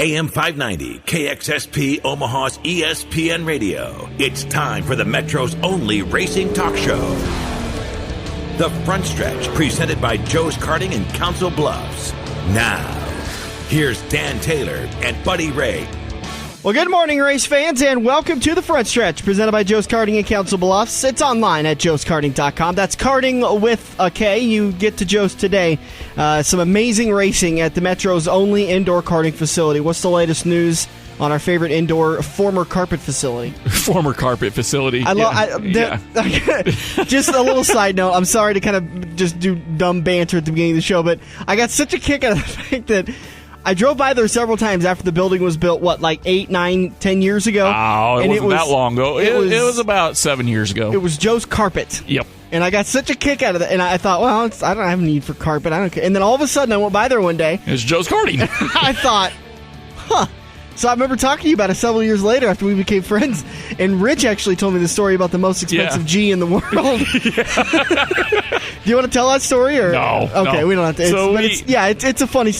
AM 590, KXSP Omaha's ESPN Radio. It's time for the Metro's only racing talk show. The Front Stretch, presented by Joe's Karting in Council Bluffs. Now, here's Dan Taylor and Buddy Ray. Well, good morning, race fans, and welcome to the Front Stretch, presented by Joe's Karting in Council Bluffs. It's online at joeskarting.com. That's karting with a K. You get to Joe's today. Some amazing racing at the Metro's only indoor karting facility. What's the latest news on our favorite indoor former carpet facility? Former carpet facility. Just a little side note. I'm sorry to kind of just do dumb banter at the beginning of the show, but I got such a kick out of the fact that I drove by there several times after the building was built, like 8, 9, 10 years ago? Oh, it wasn't that long ago. It was about 7 years ago. It was Joe's Carpet. Yep. And I got such a kick out of that. And I thought, well, I don't have a need for carpet. I don't care. And then all of a sudden, I went by there one day. It's Joe's Karting. I thought, huh. So I remember talking to you about it several years later after we became friends, and Rich actually told me the story about the most expensive G in the world. Do you want to tell that story? Or? No. Okay, no. We don't have to. It's a funny.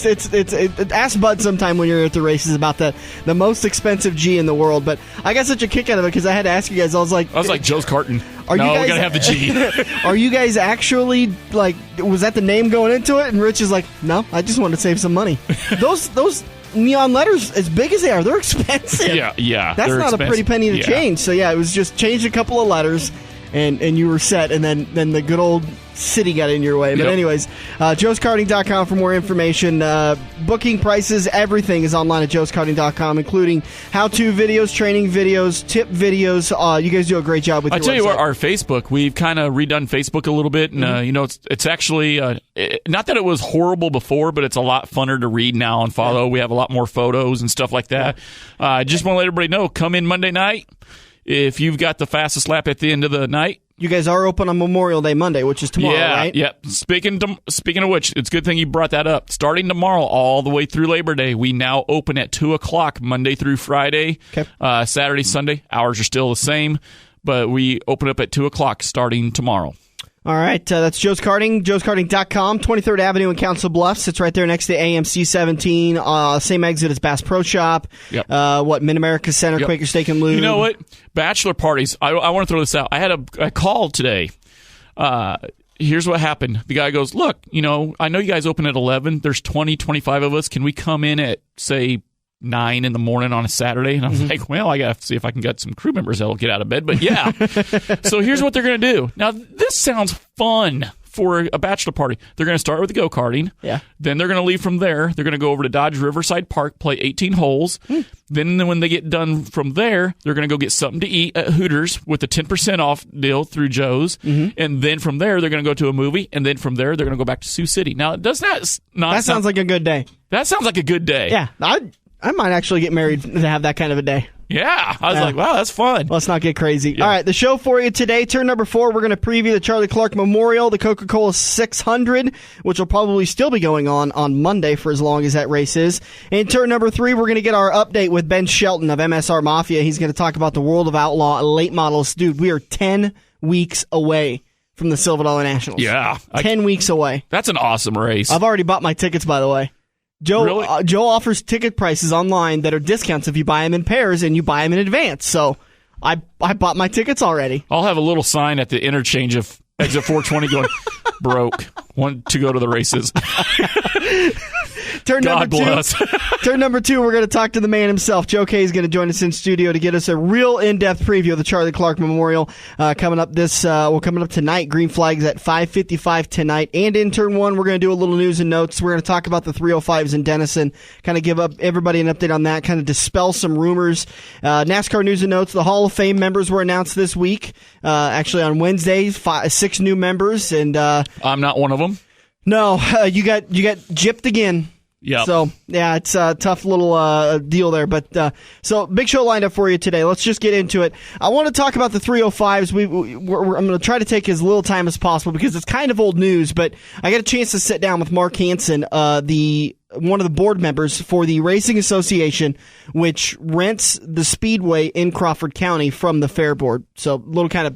Ask Bud sometime when you're at the races about the most expensive G in the world. But I got such a kick out of it because I had to ask you guys. I was like, Joe's Karting. We're gonna have the G. Are you guys actually was that the name going into it? And Rich is like, no, I just wanted to save some money. Those neon letters, as big as they are, they're expensive. Yeah. That's not expensive. A pretty penny to change. So yeah, it was just changed a couple of letters, and you were set. And then the good old city got in your way. But anyways, joeskarting.com for more information. Booking prices, everything is online at joeskarting.com, including how-to videos, training videos, tip videos. You guys do a great job with your website. I tell you what, our Facebook, we've kind of redone Facebook a little bit, and it's actually not that it was horrible before, but it's a lot funner to read now and follow. We have a lot more photos and stuff like that. I just want to let everybody know, come in Monday night. If you've got the fastest lap at the end of the night, you guys are open on Memorial Day Monday, which is tomorrow, right? Yeah. Speaking of which, it's a good thing you brought that up. Starting tomorrow all the way through Labor Day, we now open at 2 o'clock Monday through Friday. Okay. Saturday, Sunday, hours are still the same, but we open up at 2 o'clock starting tomorrow. All right, that's Joe's Karting, joeskarting.com, 23rd Avenue in Council Bluffs. It's right there next to AMC 17, same exit as Bass Pro Shop, Mid-America Center, Quaker Steak and Lube. You know what? Bachelor parties, I want to throw this out. I had a call today. Here's what happened. The guy goes, look, I know you guys open at 11. There's 20, 25 of us. Can we come in at, say, 9 in the morning on a Saturday? And I'm like, well, I got to see if I can get some crew members that'll get out of bed. But yeah. So here's what they're going to do. Now, this sounds fun for a bachelor party. They're going to start with the go-karting. Yeah. Then they're going to leave from there. They're going to go over to Dodge Riverside Park, play 18 holes. Then when they get done from there, they're going to go get something to eat at Hooters with a 10% off deal through Joe's. And then from there, they're going to go to a movie. And then from there, they're going to go back to Sioux City. Now, does that not That sounds like a good day. That sounds like a good day. Yeah. I might actually get married to have that kind of a day. Yeah. I was like, wow, that's fun. Let's not get crazy. Yeah. All right, the show for you today, turn number 4, we're going to preview the Charlie Clark Memorial, the Coca-Cola 600, which will probably still be going on Monday for as long as that race is. In turn number 3, we're going to get our update with Ben Shelton of MSR Mafia. He's going to talk about the world of Outlaw late models. Dude, we are 10 weeks away from the Silver Dollar Nationals. Yeah. 10 weeks away. That's an awesome race. I've already bought my tickets, by the way. Joe offers ticket prices online that are discounts if you buy them in pairs and you buy them in advance. So I bought my tickets already. I'll have a little sign at the interchange of exit 420 going, broke, want to go to the races. Turn number 2, we're going to talk to the man himself. Joe K is going to join us in studio to get us a real in-depth preview of the Charlie Clark Memorial coming up tonight. Green flags at 5:55 tonight. And in turn 1, we're going to do a little news and notes. We're going to talk about the 305s in Denison, kind of give up everybody an update on that, kind of dispel some rumors. NASCAR news and notes. The Hall of Fame members were announced this week. Actually on Wednesday, 6 new members, and I'm not one of them. No, you got gypped again. Yeah. So, yeah, it's a tough little deal there. But so, big show lined up for you today. Let's just get into it. I want to talk about the 305s. I'm going to try to take as little time as possible because it's kind of old news. But I got a chance to sit down with Mark Hansen, one of the board members for the Racing Association, which rents the Speedway in Crawford County from the Fair Board. So, a little kind of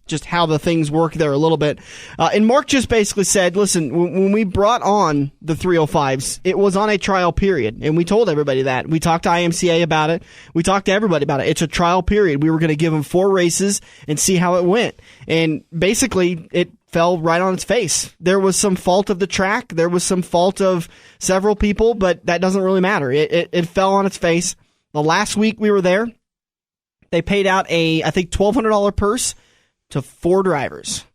just how the things work there a little bit. And Mark just basically said, listen, when we brought on the 305s, it was on a trial period. And we told everybody that. We talked to IMCA about it. We talked to everybody about it. It's a trial period. We were going to give them 4 races and see how it went. And basically, it fell right on its face. There was some fault of the track. There was some fault of several people, but that doesn't really matter. It fell on its face. The last week we were there, they paid out I think $1,200 purse to 4 drivers.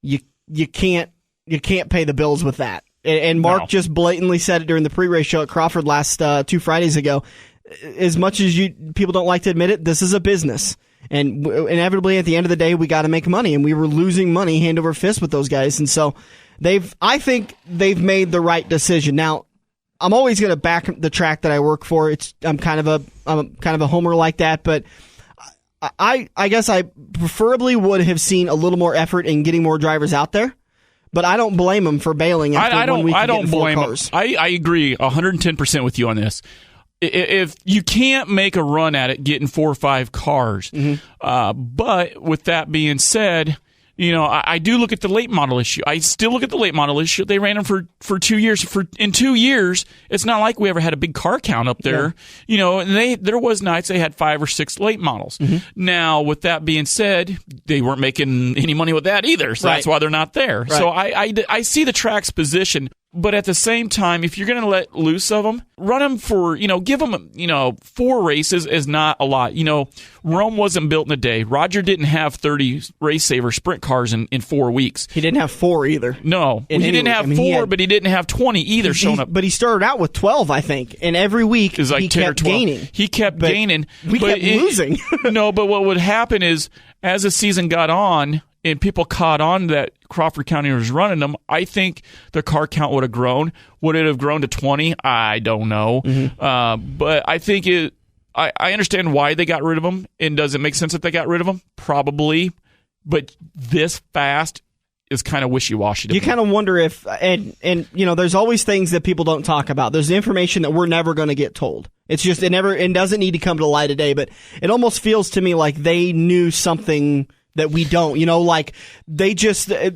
You can't pay the bills with that. And Mark just blatantly said it during the pre-race show at Crawford last 2 Fridays ago. As much as people don't like to admit it, this is a business. And inevitably, at the end of the day, we got to make money, and we were losing money hand over fist with those guys. And so I think they've made the right decision. Now, I'm always going to back the track that I work for. I'm kind of a homer like that, but I guess I preferably would have seen a little more effort in getting more drivers out there. But I don't blame them for bailing after 1 week. I don't blame them. I agree 110% with you on this. If you can't make a run at it getting 4 or 5 cars, but with that being said, I do look at the late model issue. I still look at the late model issue. They ran them for 2 years. In 2 years, it's not like we ever had a big car count up there. Yeah. And there was nights they had 5 or 6 late models. Now, with that being said, they weren't making any money with that either. So that's why they're not there. Right. So I see the track's position. But at the same time, if you're going to let loose of them, run them for, give them, 4 races is not a lot. Rome wasn't built in a day. Roger didn't have 30 RaceSaver sprint cars in 4 weeks. He didn't have 4 either. No. He didn't have 4, but he didn't have 20 either showing up. But he started out with 12, I think. And every week, he kept gaining. He kept gaining. We kept losing. No, but what would happen is, as the season got on, and people caught on that Crawford County was running them, I think the car count would have grown. Would it have grown to 20? I don't know. But I think I understand why they got rid of them. And does it make sense that they got rid of them? Probably. But this fast is kind of wishy-washy. You kind of wonder if, and there's always things that people don't talk about. There's information that we're never going to get told. It's just, it doesn't need to come to light today, but it almost feels to me like they knew something that we don't, like they just, I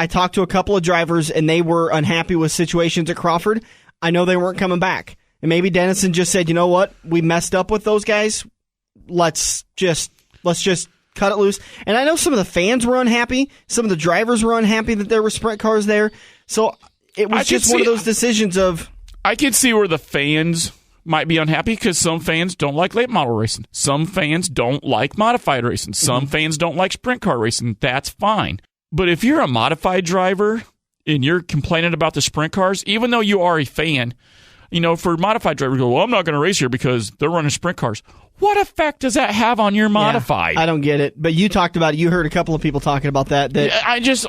talked to a couple of drivers and they were unhappy with situations at Crawford. I know they weren't coming back. And maybe Dennison just said, you know what? We messed up with those guys. Let's just cut it loose. And I know some of the fans were unhappy. Some of the drivers were unhappy that there were sprint cars there. So it was just one of those decisions of. I could see where the fans might be unhappy because some fans don't like late model racing. Some fans don't like modified racing. Some fans don't like sprint car racing. That's fine. But if you're a modified driver and you're complaining about the sprint cars, even though you are a fan, for modified drivers, go, well, I'm not going to race here because they're running sprint cars. What effect does that have on your modified? I don't get it. But you talked about it. You heard a couple of people talking about that.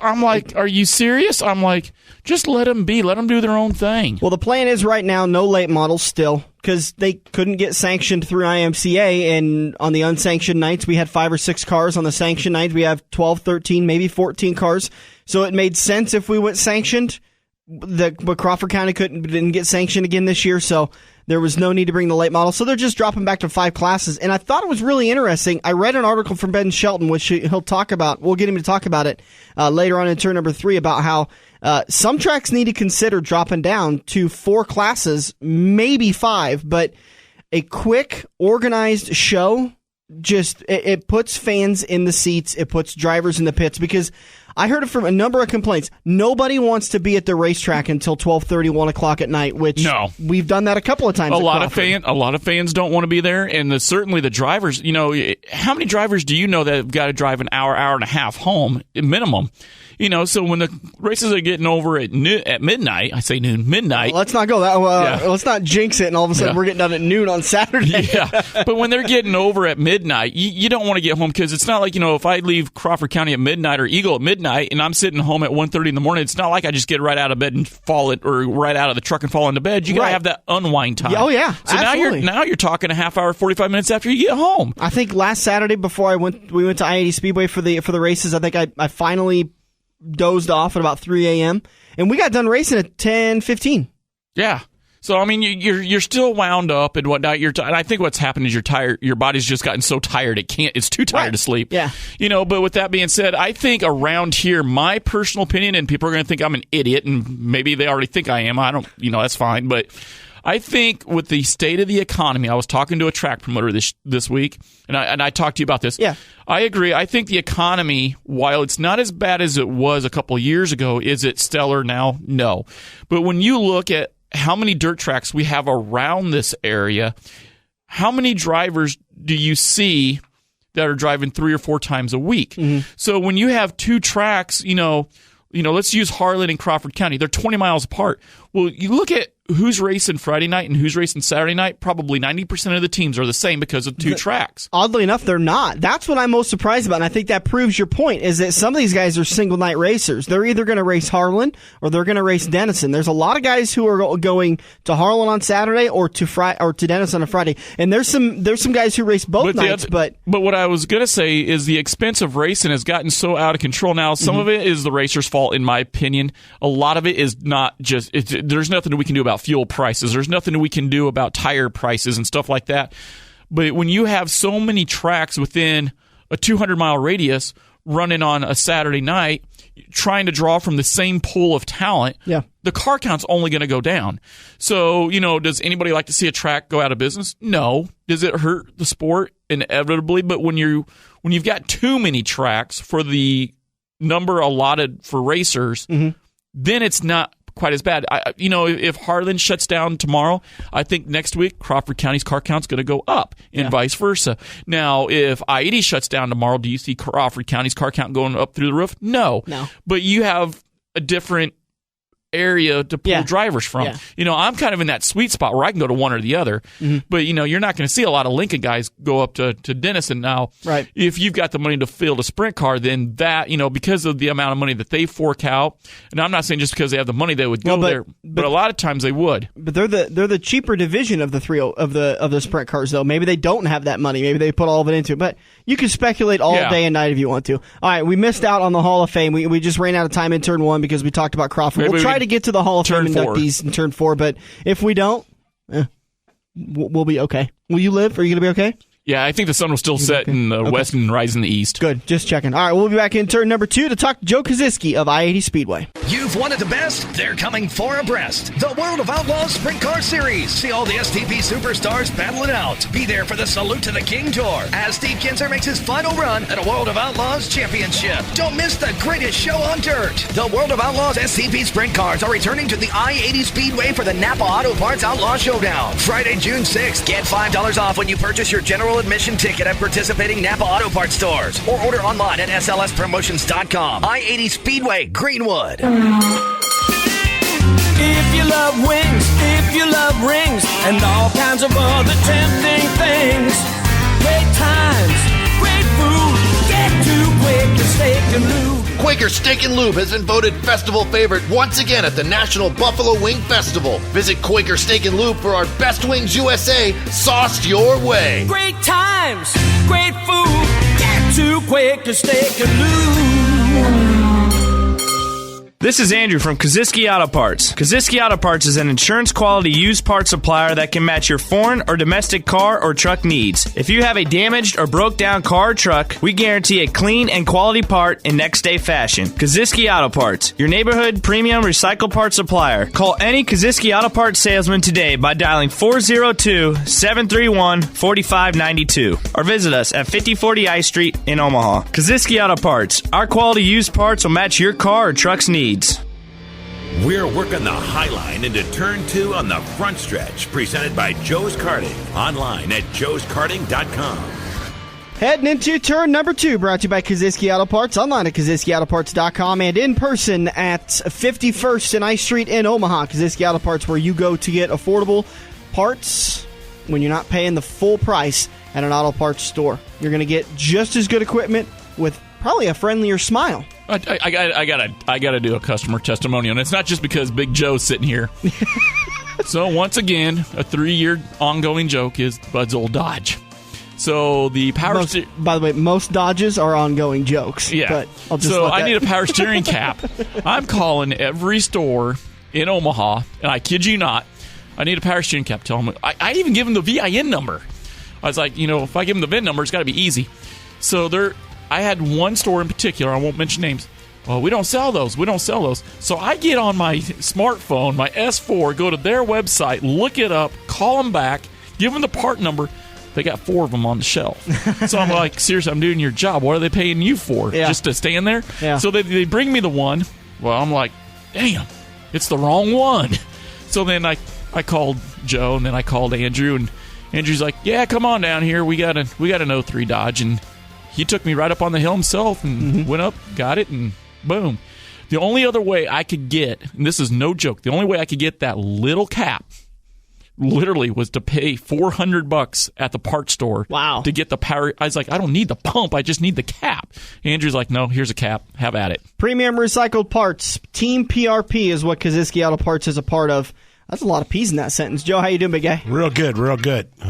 I'm like, are you serious? I'm like, just let them be. Let them do their own thing. Well, the plan is right now, no late models still, because they couldn't get sanctioned through IMCA. And on the unsanctioned nights, we had 5 or 6 cars. On the sanctioned nights, we have 12, 13, maybe 14 cars. So it made sense if we went sanctioned. But Crawford County didn't get sanctioned again this year, so there was no need to bring the late model. So they're just dropping back to 5 classes. And I thought it was really interesting. I read an article from Ben Shelton, which he'll talk about. We'll get him to talk about it later on in turn number 3, about how some tracks need to consider dropping down to 4 classes, maybe 5. But a quick, organized show, just it puts fans in the seats. It puts drivers in the pits, because I heard it from a number of complaints. Nobody wants to be at the racetrack until 12:30, 1 o'clock at night, which we've done that a couple of times. A lot of fans don't want to be there, and certainly the drivers. How many drivers do you know that have got to drive an hour and a half home minimum? So when the races are getting over at midnight, I say noon, midnight. Well, let's not go that well. Let's not jinx it, and all of a sudden we're getting done at noon on Saturday. But when they're getting over at midnight, you don't want to get home, because it's not like, if I leave Crawford County at midnight or Eagle at midnight and I'm sitting home at 1:30 in the morning, it's not like I just get right out of bed and or right out of the truck and fall into bed. You got to have that unwind time. Oh, yeah. So absolutely. now you're talking a half hour, 45 minutes after you get home. I think last Saturday before we went to I-80 Speedway for the races, I think I finally dozed off at about 3 a.m. and we got done racing at 10:15. Yeah. So I mean, you're still wound up and whatnot. And I think what's happened is you're tired. Your body's just gotten so tired it's too tired to sleep. Yeah. But with that being said, I think around here, my personal opinion, and people are going to think I'm an idiot, and maybe they already think I am. I don't. That's fine. But I think with the state of the economy, I was talking to a track promoter this week, and I talked to you about this. Yeah. I agree. I think the economy, while it's not as bad as it was a couple of years ago, is it stellar now? No. But when you look at how many dirt tracks we have around this area, how many drivers do you see that are driving 3 or 4 times a week? Mm-hmm. So when you have 2 tracks, let's use Harlan and Crawford County. They're 20 miles apart. Well, you look at who's racing Friday night and who's racing Saturday night, probably 90% of the teams are the same because of 2 tracks. Oddly enough, they're not. That's what I'm most surprised about, and I think that proves your point, is that some of these guys are single-night racers. They're either going to race Harlan or they're going to race Denison. There's a lot of guys who are going to Harlan on Saturday or to Denison on Friday, and there's some guys who race both nights. But what I was going to say is the expense of racing has gotten so out of control now. Some of it is the racer's fault, in my opinion. A lot of it is not just there's nothing we can do about fuel prices. There's nothing we can do about tire prices and stuff like that. But when you have so many tracks within a 200-mile radius running on a Saturday night, trying to draw from the same pool of talent, the car count's only going to go down. So, does anybody like to see a track go out of business? No. Does it hurt the sport? Inevitably. But when you've got too many tracks for the number allotted for racers, then it's not quite as bad. If Harlan shuts down tomorrow, I think next week Crawford County's car count's going to go up, and vice versa. Now, if I-80 shuts down tomorrow, do you see Crawford County's car count going up through the roof? No. But you have a different area to pull drivers from. I'm kind of in that sweet spot where I can go to one or the other. But you're not going to see a lot of Lincoln guys go up to Denison now. Right. If you've got the money to field a sprint car, then that because of the amount of money that they fork out, and I'm not saying just because they have the money they would go there, but a lot of times they would. But they're the cheaper division of the sprint cars, though. Maybe they don't have that money. Maybe they put all of it into it. But you can speculate all day and night if you want to. All right, we missed out on the Hall of Fame. We just ran out of time in turn 1 because we talked about Crawford. We'll try to get to the Hall of Fame inductees in turn 4, but if we don't, we'll be okay. Will you live? Are you going to be okay? Yeah, I think the sun will still set in the west and rise in the east. Good, just checking. All right, we'll be back in turn number 2 to talk to Joe Kosiski of I-80 Speedway. You've wanted the best. They're coming 4 abreast. The World of Outlaws Sprint Car Series. See all the STP superstars battle it out. Be there for the Salute to the King Tour as Steve Kinzer makes his final run at a World of Outlaws Championship. Don't miss the greatest show on dirt. The World of Outlaws STP Sprint Cars are returning to the I-80 Speedway for the Napa Auto Parts Outlaw Showdown. Friday, June 6th. Get $5 off when you purchase your general admission ticket at participating Napa Auto Parts stores or order online at slspromotions.com. I-80 Speedway, Greenwood. If you love wings, if you love rings, and all kinds of other tempting things, great times, great food, get to Quaker Steak and Lube. Quaker Steak and Lube has been voted festival favorite once again at the National Buffalo Wing Festival. Visit Quaker Steak and Lube for our Best Wings USA, sauced your way. Great times, great food, get to Quaker Steak and Lube. This is Andrew from Kosiski Auto Parts. Kosiski Auto Parts is an insurance-quality used parts supplier that can match your foreign or domestic car or truck needs. If you have a damaged or broke-down car or truck, we guarantee a clean and quality part in next-day fashion. Kosiski Auto Parts, your neighborhood premium recycled parts supplier. Call any Kosiski Auto Parts salesman today by dialing 402-731-4592 or visit us at 5040 I Street in Omaha. Kosiski Auto Parts, our quality used parts will match your car or truck's needs. We're working the high line into turn 2 on the front stretch, presented by Joe's Karting, online at joeskarting.com. Heading into turn number 2, brought to you by Kosiski Auto Parts, online at KosiskiAutoParts.com, and in person at 51st and I Street in Omaha. Kosiski Auto Parts, where you go to get affordable parts when you're not paying the full price at an auto parts store. You're going to get just as good equipment with probably a friendlier smile. I gotta do a customer testimonial, and it's not just because Big Joe's sitting here. So once again, a 3-year ongoing joke is Bud's old Dodge. So the power by the way, most Dodges are ongoing jokes. Yeah. But I'll just so I need a power steering cap. I'm calling every store in Omaha, and I kid you not, I need a power steering cap. Tell him. I even give him the VIN number. I was like, if I give him the VIN number, it's got to be easy. So I had one store in particular. I won't mention names. Well, we don't sell those. So I get on my smartphone, my S4, go to their website, look it up, call them back, give them the part number. They got 4 of them on the shelf. So I'm like, seriously, I'm doing your job. What are they paying you for? Yeah. Just to stand there? Yeah. So they bring me the one. Well, I'm like, damn, it's the wrong one. So then I called Joe, and then I called Andrew, and Andrew's like, yeah, come on down here. We got an 03 Dodge. And he took me right up on the hill himself and went up, got it, and boom. The only other way I could get, and this is no joke, the only way I could get that little cap literally was to pay $400 at the parts store. Wow. To get the power. I was like, I don't need the pump. I just need the cap. Andrew's like, no, here's a cap. Have at it. Premium recycled parts. Team PRP is what Kosiski Auto Parts is a part of. That's a lot of P's in that sentence. Joe, how you doing, big guy? Real good.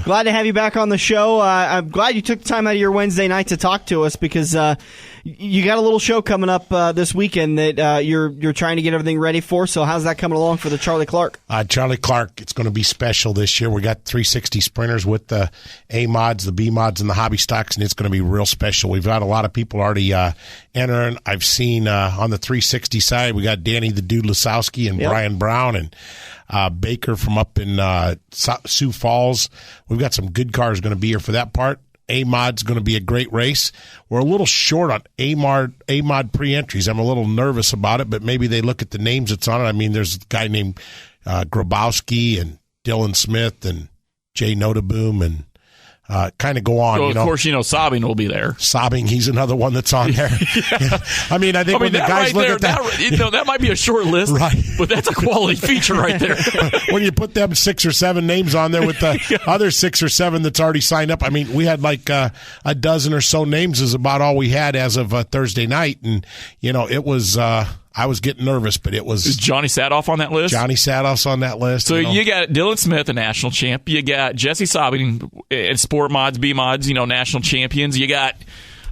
Glad to have you back on the show. I'm glad you took the time out of your Wednesday night to talk to us because you got a little show coming up this weekend that you're trying to get everything ready for. So how's that coming along for the Charlie Clark? Charlie Clark, it's going to be special this year. We got 360 sprinters with the A mods, the B mods, and the hobby stocks, and it's going to be real special. We've got a lot of people already entering. I've seen on the 360 side, we got Danny the Dude Lasowski and Brian Brown and Baker from up in Sioux Falls. We've got some good cars going to be here for that part. A-Mod's going to be a great race. We're a little short on A-Mod pre-entries. I'm a little nervous about it, but maybe they look at the names that's on it. I mean, there's a guy named Grabowski and Dylan Smith and Jay Notaboom and kind of go on. So, of course, Sabin will be there. Sabin, he's another one that's on there. Yeah. I mean, when the guys look at that. That might be a short list, right? But that's a quality feature right there. When you put them 6 or 7 names on there with the other 6 or 7 that's already signed up, I mean, we had like a dozen or so names is about all we had as of Thursday night. And, it was I was getting nervous, but it was... Is Johnny Sadoff on that list? Johnny Sadoff's on that list. So you got Dylan Smith, a national champ. You got Jesse Sabin and Sport Mods, B Mods, national champions. You got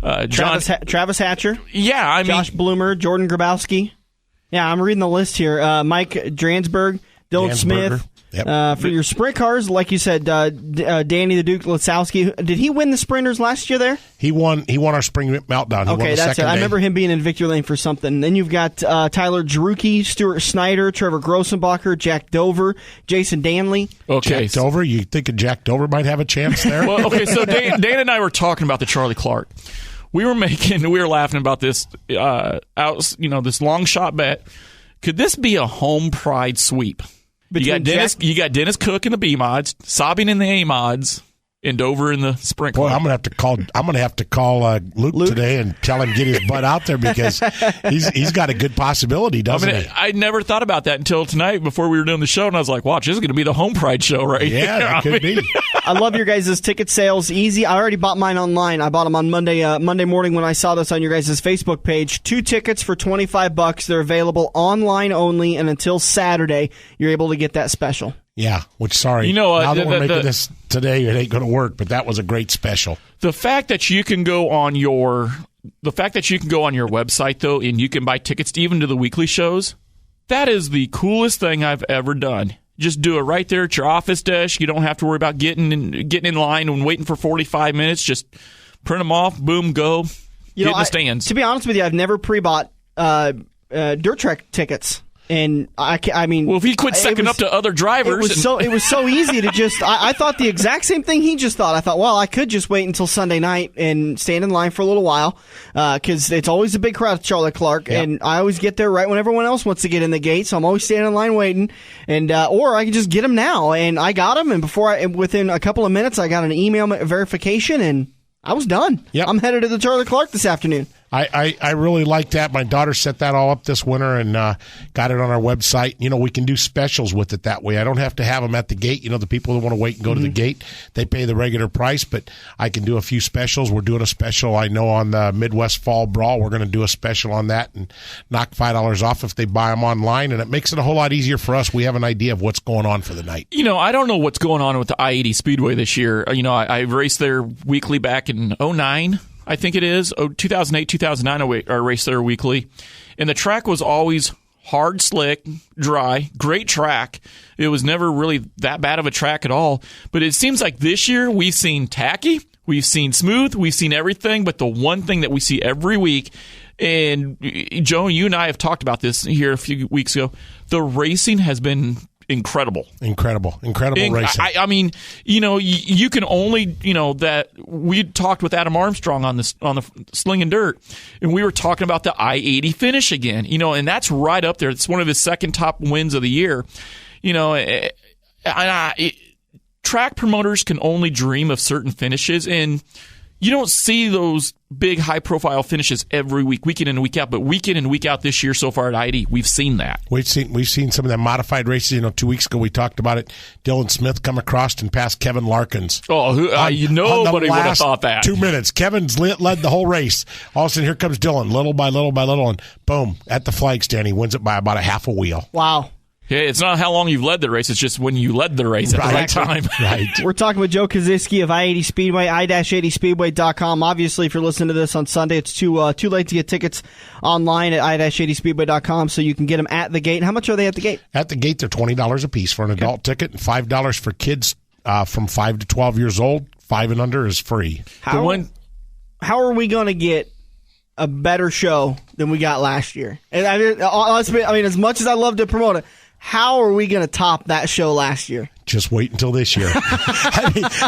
Travis Hatcher. Yeah, I mean... Josh Bloomer, Jordan Grabowski. Yeah, I'm reading the list here. Mike Dransberg, Dylan Smith. Yep. For your sprint cars, like you said, Danny the Duke Lasowski. Did he win the sprinters last year there? He won our spring meltdown. He won the that's it. I remember him being in Victory Lane for something. Then you've got Tyler Drucke, Stuart Snyder, Trevor Grossenbacher, Jack Dover, Jason Danley. Okay, Jack Dover. You think Jack Dover might have a chance there? Well, okay. So Dan and I were talking about the Charlie Clark. We were laughing about this this long shot bet. Could this be a home pride sweep? You got Dennis Cook in the B mods, Sabin in the A mods, and Dover in the sprint car. Boy, I'm gonna have to call Luke today and tell him to get his butt out there because he's got a good possibility, doesn't he? I never thought about that until tonight before we were doing the show, and I was like, "Watch, this is going to be the home pride show, right?" Yeah, that could be. I love your guys' ticket sales. Easy. I already bought mine online. I bought them on Monday morning when I saw this on your guys' Facebook page. 2 tickets for $25. They're available online only, and until Saturday, you're able to get that special. Yeah, now that we're making this today, it ain't going to work, but that was a great special. The fact that you can go on your website, though, and you can buy tickets even to the weekly shows, that is the coolest thing I've ever done. Just do it right there at your office desk. You don't have to worry about getting in line and waiting for 45 minutes. Just print them off, boom, go, get in the stands. To be honest with you, I've never pre-bought dirt track tickets. And I mean, well, if he quit sucking up to other drivers, it was so easy to just. I thought the exact same thing he just thought. I thought, well, I could just wait until Sunday night and stand in line for a little while because it's always a big crowd at Charlie Clark, and I always get there right when everyone else wants to get in the gate. So I'm always standing in line waiting, and or I can just get them now. And I got them, and within a couple of minutes, I got an email verification, and I was done. Yep. I'm headed to the Charlie Clark this afternoon. I really like that. My daughter set that all up this winter and got it on our website. We can do specials with it that way. I don't have to have them at the gate. The people that want to wait and go to the gate, they pay the regular price, but I can do a few specials. We're doing a special, I know, on the Midwest Fall Brawl. We're going to do a special on that and knock $5 off if they buy them online, and it makes it a whole lot easier for us. We have an idea of what's going on for the night. I don't know what's going on with the I-80 Speedway this year. I raced there weekly back in 2009. I think it is. 2008, 2009, I raced there weekly. And the track was always hard, slick, dry, great track. It was never really that bad of a track at all. But it seems like this year we've seen tacky, we've seen smooth, we've seen everything. But the one thing that we see every week, and Joe, you and I have talked about this here a few weeks ago, the racing has been incredible racing. I mean, you can only, that we talked with Adam Armstrong on the Sling and Dirt, and we were talking about the I-80 finish again, and that's right up there. It's one of his second top wins of the year. Track promoters can only dream of certain finishes, and you don't see those big, high-profile finishes every week, week in and week out. But week in and week out this year so far at I-80, we've seen that. We've seen some of that modified races. 2 weeks ago we talked about it. Dylan Smith come across and passed Kevin Larkins. Nobody would have thought that. 2 minutes. Kevin's led the whole race. All of a sudden, here comes Dylan, little by little by little, and boom, at the flag stand, he wins it by about a half a wheel. Wow. Yeah, it's not how long you've led the race. It's just when you led the race at the right time. Right. We're talking with Joe Kosiski of I-80 Speedway, i-80speedway.com. Obviously, if you're listening to this on Sunday, it's too late to get tickets online at i-80speedway.com, so you can get them at the gate. How much are they at the gate? At the gate, they're $20 a piece for an adult ticket, and $5 for kids from 5 to 12 years old. 5 and under is free. How are we going to get a better show than we got last year? And as much as I love to promote it, how are we going to top that show last year? Just wait until this year.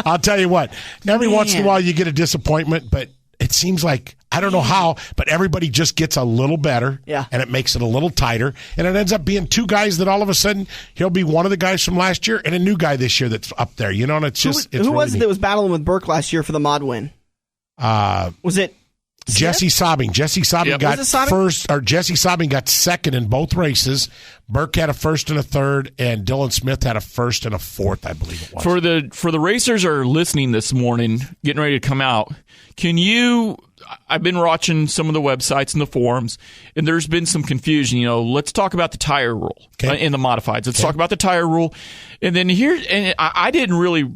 I'll tell you what. Every once in a while you get a disappointment, but it seems like, I don't know how, but everybody just gets a little better, and it makes it a little tighter, and it ends up being 2 guys that all of a sudden, he'll be one of the guys from last year and a new guy this year that's up there, and it's just... Who was it that was battling with Burke last year for the mod win? Was it... Jesse Sobbing. Jesse Sobbing got first, or Jesse Sobbing got second in both races. Burke had a first and a third, and Dylan Smith had a first and a fourth, I believe it was. For the racers are listening this morning, getting ready to come out, I've been watching some of the websites and the forums, and there's been some confusion. Let's talk about the tire rule in the modifieds. Let's talk about the tire rule. And then I didn't really,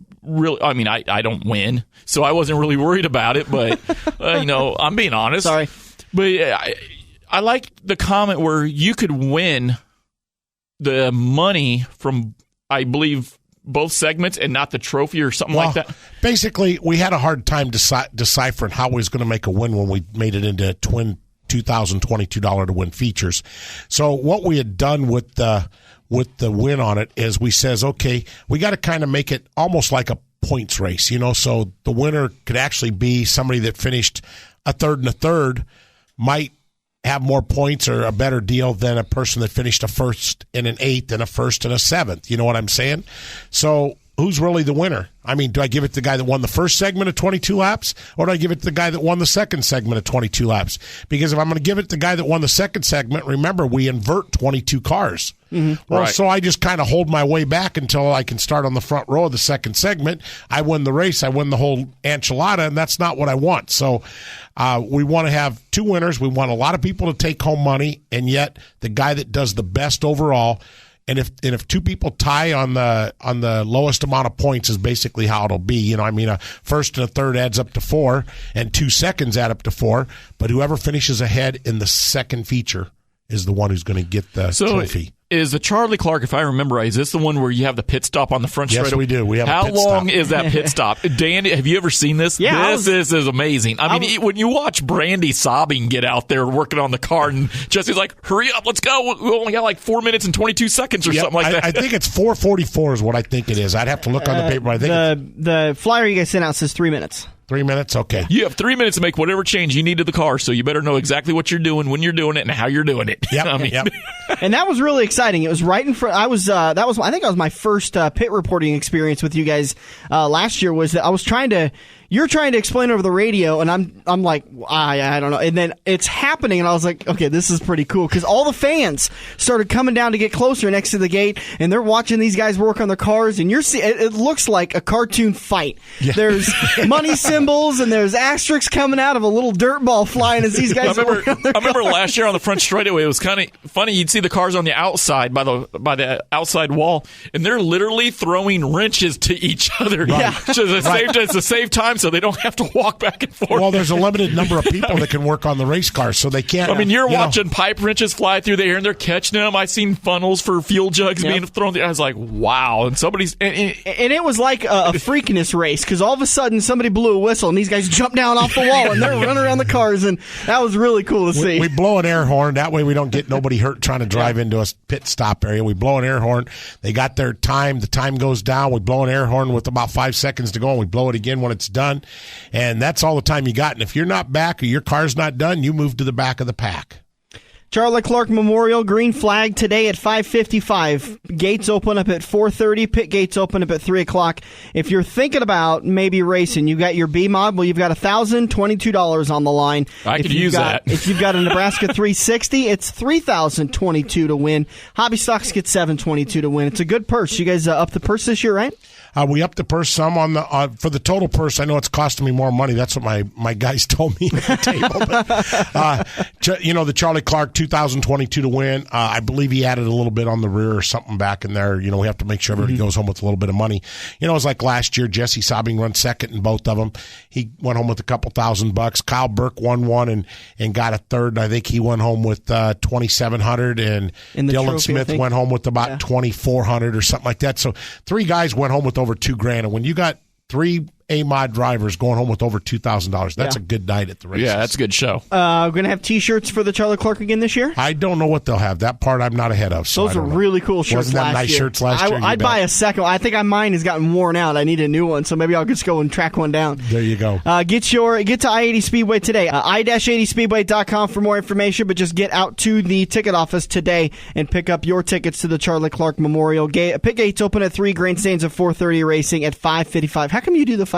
I mean, I don't win, so I wasn't really worried about it, but, I'm being honest. Sorry. But I like the comment where you could win the money from, I believe, both segments and not the trophy or something like that. Basically, we had a hard time deciphering how we was going to make a win when we made it into twin $2,022 to win features. So what we had done with the win on it is we says, okay, we got to kind of make it almost like a points race, so the winner could actually be somebody that finished a third and a third, might have more points or a better deal than a person that finished a first and an eighth and a first and a seventh. You know what I'm saying? So who's really the winner? I mean, do I give it to the guy that won the first segment of 22 laps, or do I give it to the guy that won the second segment of 22 laps? Because if I'm going to give it to the guy that won the second segment, remember, we invert 22 cars. Mm-hmm. Well, so I just kind of hold my way back until I can start on the front row of the second segment. I win the race. I win the whole enchilada, and that's not what I want. So we want to have 2 winners. We want a lot of people to take home money, and yet the guy that does the best overall. And if 2 people tie on the lowest amount of points is basically how it'll be. A first and a third adds up to 4, and 2 seconds add up to 4. But whoever finishes ahead in the second feature is the one who's going to get the trophy. Is the Charlie Clark, if I remember right, is this the one where you have the pit stop on the front straight? Yes, we do. We have How a pit stop. long is that pit stop? Dan, have you ever seen this? Yeah. This is amazing. I mean, when you watch Brandy Sobbing get out there working on the car, and Jesse's like, hurry up, let's go. We only got like 4 minutes and 22 seconds or something like that. I think it's 4:44 is what I think it is. I'd have to look on the paper. I think the flyer you guys sent out says 3 minutes. 3 minutes? Okay. You have 3 minutes to make whatever change you need to the car, so you better know exactly what you're doing, when you're doing it, and how you're doing it. Yep. Yep. And that was really exciting. It was right in front. I think that was my first pit reporting experience with you guys last year. Was that I was you're trying to explain over the radio, and I'm like, I don't know. And then it's happening, and I was like, okay, this is pretty cool, because all the fans started coming down to get closer next to the gate, and they're watching these guys work on their cars, and it looks like a cartoon fight. Yeah. There's money symbols, and there's asterisks coming out of a little dirt ball flying as these guys are working on their cars. I remember last year on the front straightaway, it was kind of funny. You'd see the cars on the outside by the outside wall, and they're literally throwing wrenches to each other. Right. To save time time so they don't have to walk back and forth. Well, there's a limited number of people that can work on the race cars, so they can't. I mean, you're watching pipe wrenches fly through the air, and they're catching them. I've seen funnels for fuel jugs being thrown there. I was like, wow. And somebody's... And it was like a freakiness race, because all of a sudden somebody blew a whistle, and these guys jumped down off the wall, and they're running around the cars, and that was really cool to see. We blow an air horn. That way we don't get nobody hurt trying to drive into a pit stop area. We blow an air horn. They got their time. The time goes down. We blow an air horn with about 5 seconds to go, and we blow it again when it's done. And that's all the time you got. And if you're not back or your car's not done, you move to the back of the pack. Charlie Clark Memorial, green flag today at 5:55. Gates open up at 4:30. Pit gates open up at 3 o'clock. If you're thinking about maybe racing, you got your B mod. Well, you've got $1,022 on the line. I could use that. If you've got a Nebraska 360, it's $3,022 to win. Hobby Stocks get $722 to win. It's a good purse. You guys up the purse this year, right? We upped the purse some on the for the total purse. I know it's costing me more money. That's what my guys told me at the table. But, the Charlie Clark 2022 to win. I believe he added a little bit on the rear or something back in there. We have to make sure everybody goes home with a little bit of money. It was like last year. Jesse Sobbing run second in both of them. He went home with a couple $1,000. Kyle Burke won one and got a third. I think he went home with $2,700, and Dylan trophy, Smith went home with about $2,400 or something like that. So 3 guys went home with over $2,000, and when you got 3 A-Mod drivers going home with over $2,000, that's a good night at the races. Yeah, that's a good show. We're going to have T-shirts for the Charlie Clark again this year? I don't know what they'll have. That part I'm not ahead of. So those are really cool shirts. Wasn't that nice shirts last year? I'd buy a second one. I think mine has gotten worn out. I need a new one, so maybe I'll just go and track one down. There you go. Get to I-80 Speedway today. i-80speedway.com for more information, but just get out to the ticket office today and pick up your tickets to the Charlie Clark Memorial. Pit gates open at 3, grandstands at 4:30, racing at 5:55. How come you do the 5:55?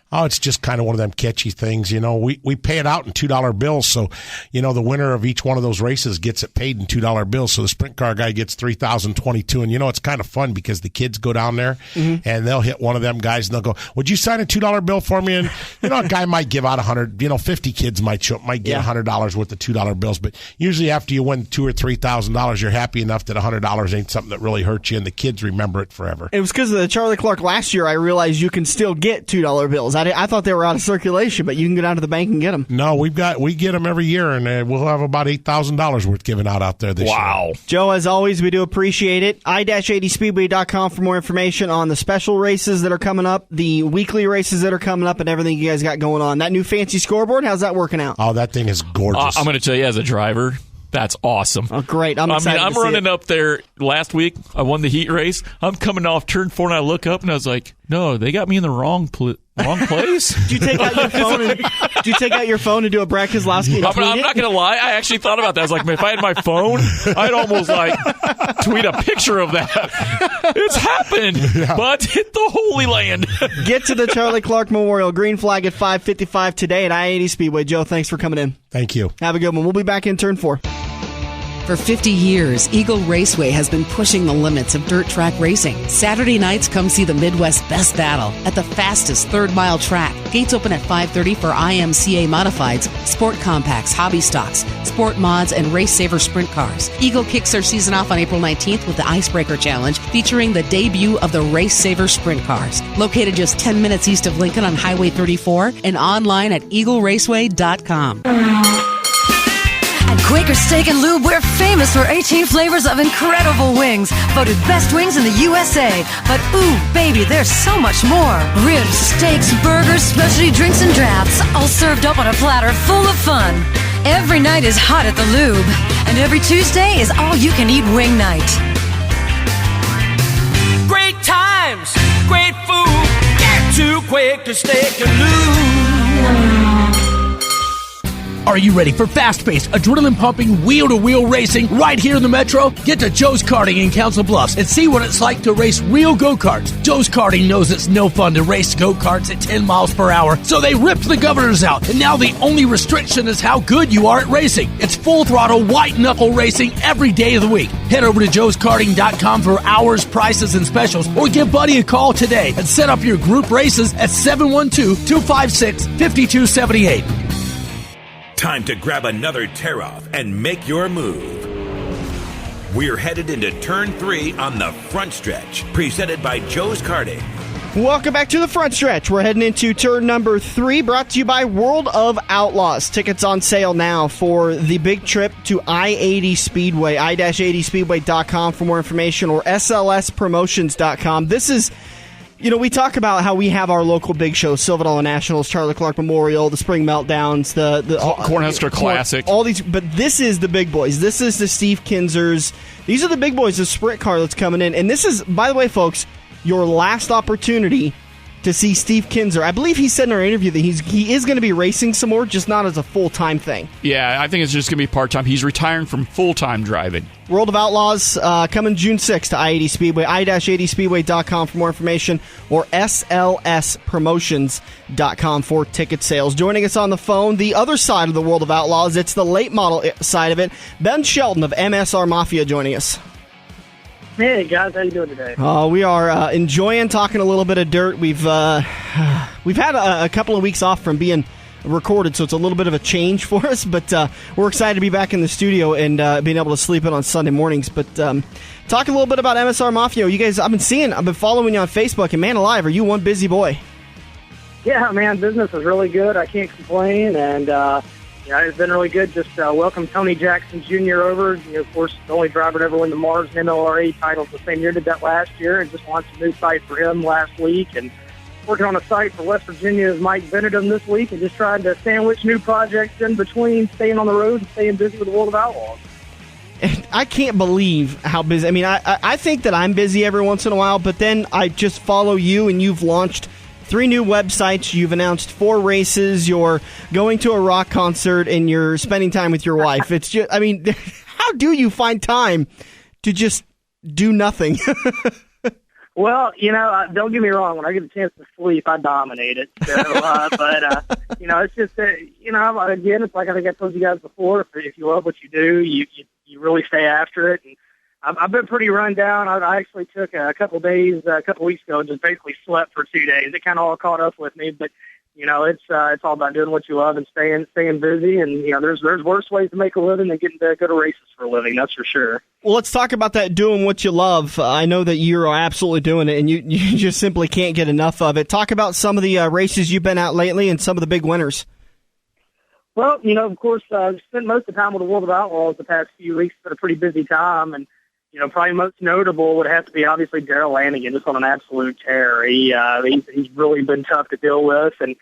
Oh, it's just kind of one of them catchy things. We pay it out in $2 bills. So, the winner of each one of those races gets it paid in $2 bills. So the sprint car guy gets $3,022. And, it's kind of fun because the kids go down there and they'll hit one of them guys and they'll go, would you sign a $2 bill for me? And, a guy might give out 100, 50 kids might get $100 worth of $2 bills. But usually after you win $2,000 or $3,000, you're happy enough that $100 ain't something that really hurts you, and the kids remember it forever. It was because of the Charlie Clark last year I realized you can still get $2 bills. I thought they were out of circulation, but you can go down to the bank and get them. No, we get them every year, and we'll have about $8,000 worth given out there this year. Wow. Joe, as always, we do appreciate it. i-80speedway.com for more information on the special races that are coming up, the weekly races that are coming up, and everything you guys got going on. That new fancy scoreboard, how's that working out? Oh, that thing is gorgeous. I'm going to tell you, as a driver, that's awesome. Oh, great. I'm excited I'm running up there last week. I won the heat race. I'm coming off turn 4, and I look up, and I was like, no, they got me in the wrong place. Did you take out your phone and do a Brad Keselowski? I'm not going to lie. I actually thought about that. I was like, if I had my phone, I'd almost tweet a picture of that. It's happened, but hit the Holy Land. Get to the Charlie Clark Memorial. Green flag at 5:55 today at I-80 Speedway. Joe, thanks for coming in. Thank you. Have a good one. We'll be back in turn 4. For 50 years, Eagle Raceway has been pushing the limits of dirt track racing. Saturday nights, come see the Midwest Best Battle at the fastest third-mile track. Gates open at 5:30 for IMCA Modifieds, Sport Compacts, Hobby Stocks, Sport Mods, and RaceSaver Sprint Cars. Eagle kicks their season off on April 19th with the Icebreaker Challenge, featuring the debut of the RaceSaver Sprint Cars. Located just 10 minutes east of Lincoln on Highway 34 and online at eagleraceway.com. At Quaker Steak and Lube, we're famous for 18 flavors of incredible wings, voted best wings in the USA. But ooh, baby, there's so much more. Ribs, steaks, burgers, specialty drinks, and drafts, all served up on a platter full of fun. Every night is hot at the Lube, and every Tuesday is all-you-can-eat wing night. Great times, great food. Get to Quaker Steak and Lube. Are you ready for fast-paced, adrenaline-pumping, wheel-to-wheel racing right here in the Metro? Get to Joe's Karting in Council Bluffs and see what it's like to race real go-karts. Joe's Karting knows it's no fun to race go-karts at 10 miles per hour, so they ripped the governors out, and now the only restriction is how good you are at racing. It's full-throttle, white-knuckle racing every day of the week. Head over to joeskarting.com for hours, prices, and specials, or give Buddy a call today and set up your group races at 712-256-5278. Time to grab another tear-off and make your move. We're headed into Turn 3 on the front stretch, presented by Joe's Karting. Welcome back to the front stretch. We're heading into turn number 3, brought to you by World of Outlaws. Tickets on sale now for the big trip to I-80 Speedway, i-80speedway.com for more information, or slspromotions.com. This is, we talk about how we have our local big shows, Silver Dollar Nationals, Charlie Clark Memorial, the Spring Meltdowns, the Cornhusker Classic. All these, but this is the big boys. This is the Steve Kinzers. These are the big boys, the sprint car that's coming in. And this is, by the way, folks, your last opportunity to see Steve Kinzer. I believe he said in our interview that he is going to be racing some more, just not as a full-time thing. Yeah, I think it's just going to be part-time. He's retiring from full-time driving. World of Outlaws coming June 6th to I-80 Speedway, i-80speedway.com for more information, or slspromotions.com for ticket sales. Joining us on the phone, the other side of the World of Outlaws, it's the late model side of it, Ben Shelton of MSR Mafia joining us. Hey guys, how you doing today? We are enjoying talking a little bit of dirt. We've had a couple of weeks off from being recorded, so it's a little bit of a change for us. But we're excited to be back in the studio and being able to sleep in on Sunday mornings. But talk a little bit about MSR Mafia. You guys, I've been following you on Facebook, and man alive, are you one busy boy? Yeah, man, business is really good. I can't complain, and it's been really good. Just welcome Tony Jackson Jr. over. Of course, the only driver to ever win the Mars and MLRA titles the same year, did that last year, and just launched a new site for him last week. And working on a site for West Virginia's Mike Benedum this week, and just trying to sandwich new projects in between staying on the road and staying busy with the World of Outlaws. I can't believe how busy. I mean, I think that I'm busy every once in a while, but then I just follow you, and you've launched 3 new websites, you've announced 4 races, you're going to a rock concert, and you're spending time with your wife. It's just, I mean, how do you find time to just do nothing? Well, don't get me wrong. When I get a chance to sleep, I dominate it. So, it's just, again, it's like I think I told you guys before, if you love what you do, you really stay after it. And I've been pretty run down. I actually took a couple days, a couple weeks ago, and just basically slept for 2 days. It kind of all caught up with me, but it's all about doing what you love and staying busy. And there's worse ways to make a living than getting to go to races for a living. That's for sure. Well, let's talk about that, doing what you love. I know that you're absolutely doing it, and you just simply can't get enough of it. Talk about some of the races you've been at lately and some of the big winners. Well, of course, I've spent most of the time with the World of Outlaws the past few weeks. It's been a pretty busy time, and probably most notable would have to be obviously Darrell Lanigan, just on an absolute tear. He's really been tough to deal with, and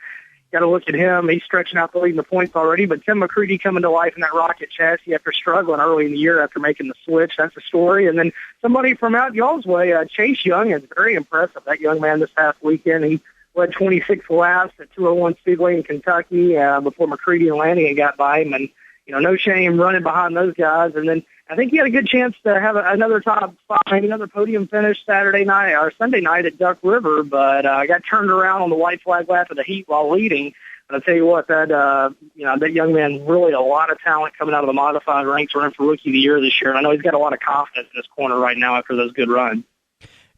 got to look at him. He's stretching out the lead in the points already, but Tim McCready coming to life in that rocket chassis after struggling early in the year after making the switch. That's the story. And then somebody from out y'all's way, Chase Young, is very impressive. That young man this past weekend, he led 26 laps at 201 Speedway in Kentucky before McCready and Lanigan got by him, and no shame running behind those guys. And then I think he had a good chance to have another top 5, maybe another podium finish Sunday night at Duck River, but got turned around on the white flag lap of the heat while leading. And I'll tell you what, that young man, really a lot of talent coming out of the modified ranks, running for Rookie of the Year this year. And I know he's got a lot of confidence in his corner right now after those good runs.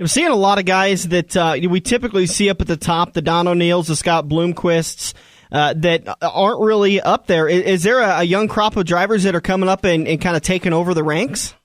I'm seeing a lot of guys that we typically see up at the top, the Don O'Neills, the Scott Bloomquists, that aren't really up there. Is there a young crop of drivers that are coming up and kind of taking over the ranks?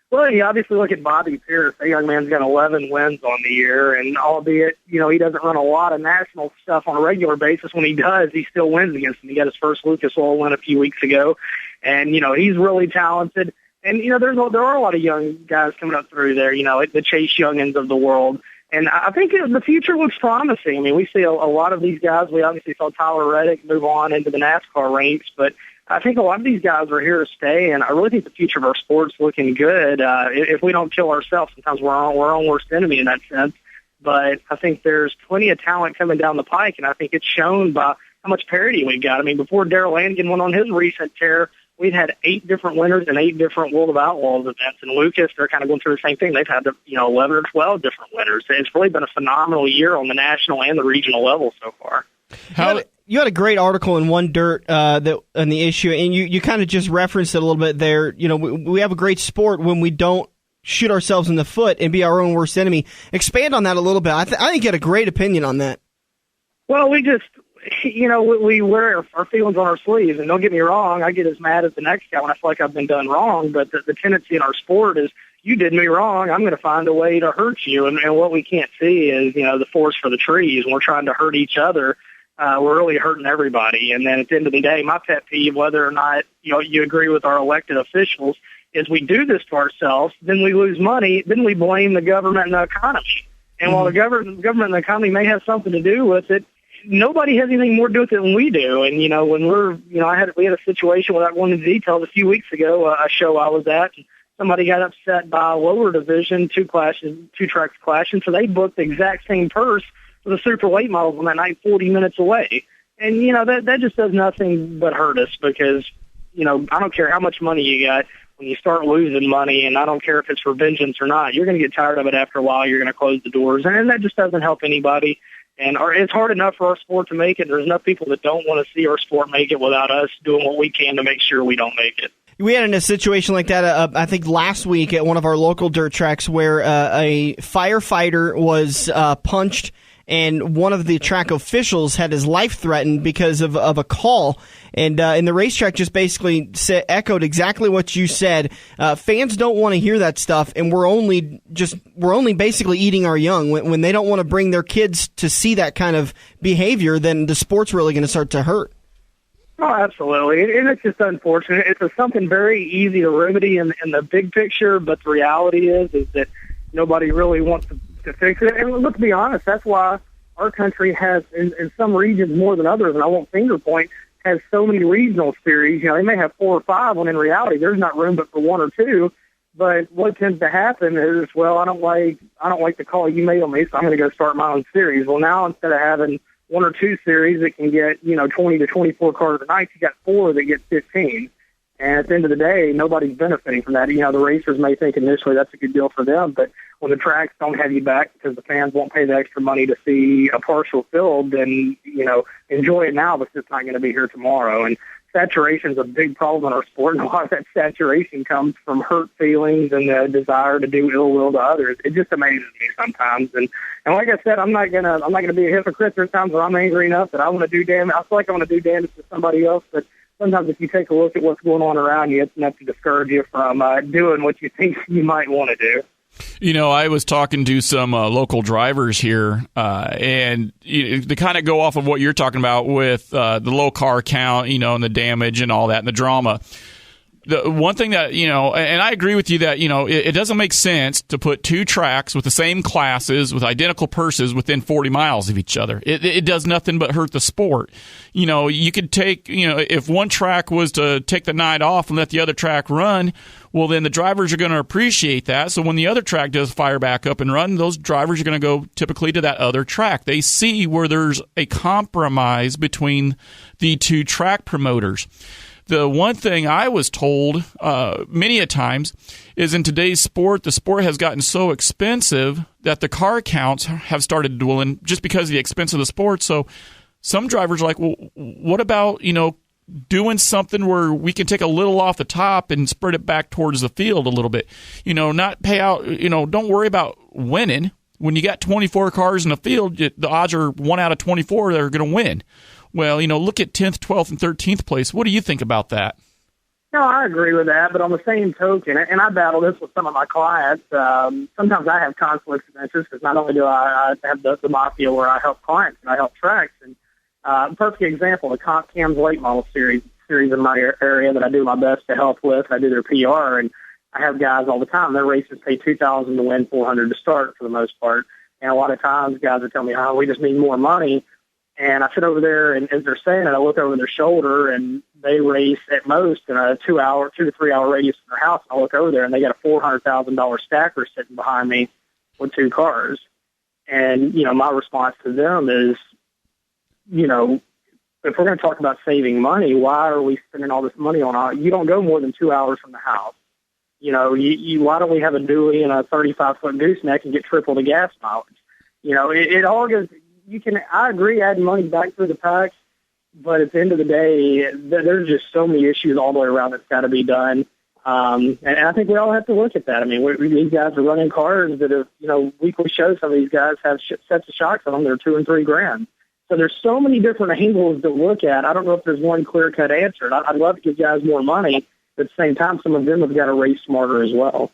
Well, you obviously look at Bobby Pierce. That young man's got 11 wins on the year, and albeit, he doesn't run a lot of national stuff on a regular basis, when he does, he still wins against them. He got his first Lucas Oil win a few weeks ago, and, he's really talented. And, there are a lot of young guys coming up through there, the Chase Youngins of the world. And I think the future looks promising. I mean, we see a lot of these guys. We obviously saw Tyler Reddick move on into the NASCAR ranks, but I think a lot of these guys are here to stay, and I really think the future of our sport's looking good. If we don't kill ourselves, sometimes we're our own worst enemy in that sense. But I think there's plenty of talent coming down the pike, and I think it's shown by how much parity we've got. I mean, before Darrell Lanigan went on his recent tear, we've had 8 different winners in 8 different World of Outlaws events. And Lucas, they're kind of going through the same thing. They've had 11 or 12 different winners. It's really been a phenomenal year on the national and the regional level so far. You had a great article in One Dirt on the issue, and you kind of just referenced it a little bit there. We have a great sport when we don't shoot ourselves in the foot and be our own worst enemy. Expand on that a little bit. I think you had a great opinion on that. Well, we just... we wear our feelings on our sleeves, and don't get me wrong, I get as mad as the next guy when I feel like I've been done wrong, but the tendency in our sport is, you did me wrong, I'm going to find a way to hurt you. And what we can't see is, the forest for the trees. When we're trying to hurt each other, we're really hurting everybody. And then at the end of the day, my pet peeve, whether or not, you agree with our elected officials, is we do this to ourselves, then we lose money, then we blame the government and the economy. And while the government and the economy may have something to do with it, nobody has anything more to do with it than we do. And, when we had a situation without going into details a few weeks ago, a show I was at, and somebody got upset by a lower division, two tracks clashing, so they booked the exact same purse for the super late models on that night 40 minutes away. And, that just does nothing but hurt us because, I don't care how much money you got. When you start losing money, and I don't care if it's for vengeance or not, you're going to get tired of it after a while. You're going to close the doors, and that just doesn't help anybody. And it's hard enough for our sport to make it. There's enough people that don't want to see our sport make it without us doing what we can to make sure we don't make it. We had a situation like that, I think, last week at one of our local dirt tracks where a firefighter was punched, and one of the track officials had his life threatened because of a call. And the racetrack just basically echoed exactly what you said. Fans don't want to hear that stuff, and we're only basically eating our young. When they don't want to bring their kids to see that kind of behavior, then the sport's really going to start to hurt. Oh, absolutely. And it's just unfortunate. It's something very easy to remedy in the big picture, but the reality is that nobody really wants to fix it. And let's be honest, that's why our country has, in some regions more than others, and I won't finger point, has so many regional series. They may have 4 or 5, when in reality there's not room but for 1 or 2. But what tends to happen is, well, I don't like the call you made on me, so I'm going to go start my own series. Well, now instead of having 1 or 2 series that can get 20 to 24 cars a night, you got 4 that get 15. And at the end of the day, nobody's benefiting from that. The racers may think initially that's a good deal for them, but when the tracks don't have you back because the fans won't pay the extra money to see a partial field, then, enjoy it now because it's not going to be here tomorrow. And saturation is a big problem in our sport, and a lot of that saturation comes from hurt feelings and the desire to do ill will to others. It just amazes me sometimes. And like I said, I'm not gonna be a hypocrite. There's times where I'm angry enough that I want to do damage. I feel like I want to do damage to somebody else, but sometimes if you take a look at what's going on around you, it's enough to discourage you from doing what you think you might want to do. I was talking to some local drivers here, and they kind of go off of what you're talking about with the low car count, and the damage and all that and the drama. The one thing that, and I agree with you that, it doesn't make sense to put 2 tracks with the same classes with identical purses within 40 miles of each other. It does nothing but hurt the sport. You could take, if one track was to take the night off and let the other track run, well, then the drivers are going to appreciate that. So when the other track does fire back up and run, those drivers are going to go typically to that other track. They see where there's a compromise between the 2 track promoters. The one thing I was told many a times is in today's sport, the sport has gotten so expensive that the car counts have started dwindling just because of the expense of the sport. So some drivers are like, well, what about, doing something where we can take a little off the top and spread it back towards the field a little bit, not pay out, don't worry about winning. When you got 24 cars in the field, the odds are 1 out of 24 that are going to win. Well, look at 10th, 12th, and 13th place. What do you think about that? No, I agree with that, but on the same token, and I battle this with some of my clients, sometimes I have conflicts of interest because not only do I have the mafia where I help clients and I help tracks, and perfect example, the Comp Cam's late model series in my area that I do my best to help with. I do their PR, and I have guys all the time. Their races pay $2,000 to win, $400 to start for the most part. And a lot of times guys are telling me, we just need more money. And I sit over there, and as they're saying it, I look over their shoulder, and they race at most in a 2 to 3 hour radius from their house. And I look over there, and they got a $400,000 stacker sitting behind me with 2 cars. And, my response to them is, if we're going to talk about saving money, why are we spending all this money on you don't go more than 2 hours from the house. Why don't we have a dually and a 35-foot gooseneck and get triple the gas mileage? It all goes. I agree, adding money back through the packs, but at the end of the day, there's just so many issues all the way around that's got to be done. And I think we all have to look at that. I mean, these guys are running cars that have, weekly shows. Some of these guys have sets of shocks on them that are $2,000 and $3,000. So there's so many different angles to look at. I don't know if there's one clear-cut answer. I'd love to give guys more money, but at the same time, some of them have got to race smarter as well.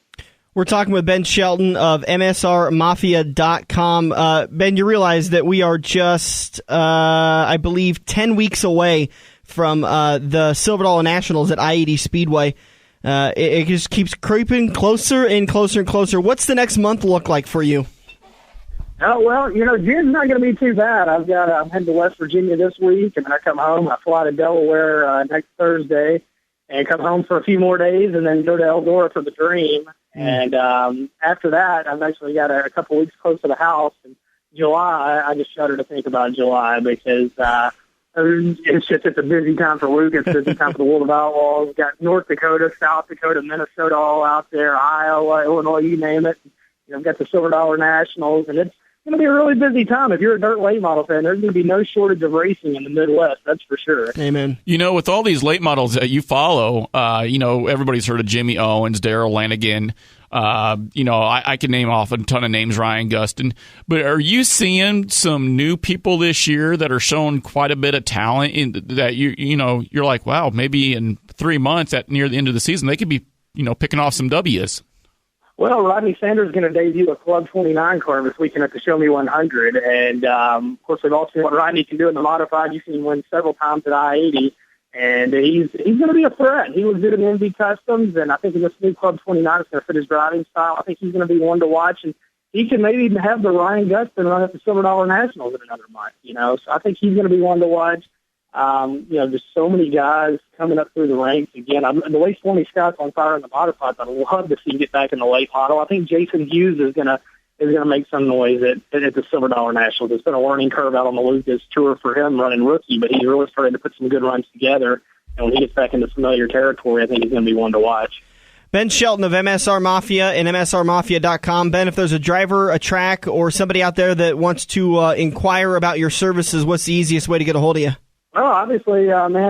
We're talking with Ben Shelton of MSRMafia.com. Ben, you realize that we are just, I believe, 10 weeks away from the Silver Dollar Nationals at I-80 Speedway. It just keeps creeping closer and closer and closer. What's the next month look like for you? Oh, well, June's not going to be too bad. I'm heading to West Virginia this week, and then I come home. I fly to Delaware next Thursday and come home for a few more days and then go to Eldora for the Dream. And after that, I've actually got a couple weeks close to the house. And July, I just shudder to think about July because it's a busy time for Luke. It's a busy time for the World of Outlaws. We've got North Dakota, South Dakota, Minnesota all out there, Iowa, Illinois, you name it. We've got the Silver Dollar Nationals, and it's going to be a really busy time. If you're a dirt late model fan, there's going to be no shortage of racing in the Midwest, that's for sure. Amen. With all these late models that you follow, everybody's heard of Jimmy Owens, Darrell Lanigan. I can name off a ton of names, Ryan Gustin. But are you seeing some new people this year that are showing quite a bit of talent that you're like, wow, maybe in 3 months near the end of the season, they could be, picking off some W's? Well, Rodney Sanders is going to debut a Club 29 car this weekend at the Show Me 100. And, of course, we've all seen what Rodney can do in the modified. You've seen him win several times at I-80. And he's going to be a threat. He was good in MV Customs, and I think in this new Club 29 is going to fit his driving style. I think he's going to be one to watch. And he can maybe even have the Ryan Gustin run at the Silver Dollar Nationals in another month, So I think he's going to be one to watch. There's so many guys coming up through the ranks again. The way Stormy Scott's on fire in the modifieds, I'd love to see him get back in the late model. I think Jason Hughes is going to make some noise at the Silver Dollar Nationals. It's been a learning curve out on the Lucas Tour for him running rookie, but he's really starting to put some good runs together. And when he gets back into familiar territory, I think he's going to be one to watch. Ben Shelton of MSR Mafia and MSRMafia.com. Ben, if there's a driver, a track, or somebody out there that wants to inquire about your services, what's the easiest way to get a hold of you? Well, obviously,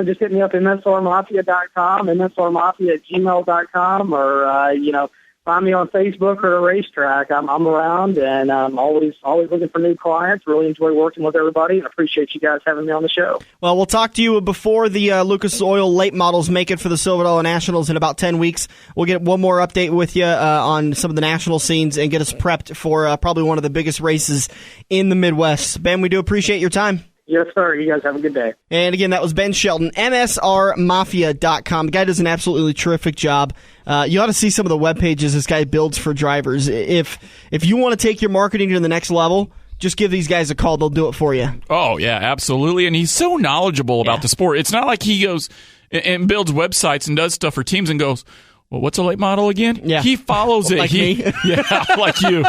just hit me up at MSRMafia.com, MSRMafia@gmail.com, or, find me on Facebook or a racetrack. I'm around, and I'm always looking for new clients. Really enjoy working with everybody, and appreciate you guys having me on the show. Well, we'll talk to you before the Lucas Oil late models make it for the Silver Dollar Nationals in about 10 weeks. We'll get one more update with you on some of the national scenes and get us prepped for probably one of the biggest races in the Midwest. Ben, we do appreciate your time. Yes, sir. You guys have a good day. And again, that was Ben Shelton, MSRMafia.com. The guy does an absolutely terrific job. You ought to see some of the web pages this guy builds for drivers. If you want to take your marketing to the next level, just give these guys a call. They'll do it for you. Oh, yeah, absolutely. And he's so knowledgeable about the sport. It's not like he goes and builds websites and does stuff for teams and goes, well, what's a late model again? Yeah. He follows it. Like me. Yeah, like you.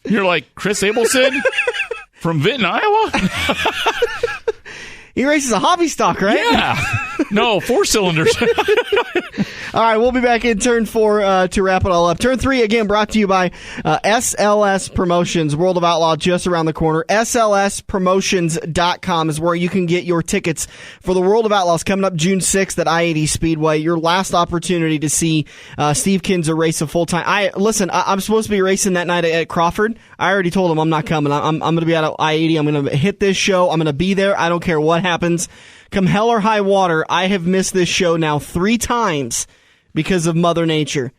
You're like Chris Abelson? From Vinton, Iowa? He races a hobby stock, right? Yeah. No, 4 cylinders. All right, we'll be back in turn 4 to wrap it all up. Turn 3, again, brought to you by SLS Promotions. World of Outlaw just around the corner. SLSpromotions.com is where you can get your tickets for the World of Outlaws coming up June 6th at I-80 Speedway. Your last opportunity to see Steve Kinzer race a full-time. I'm supposed to be racing that night at Crawford. I already told him I'm not coming. I'm going to be out at I-80. I'm going to hit this show. I'm going to be there. I don't care what happens. Come hell or high water, I have missed this show now 3 times because of Mother Nature.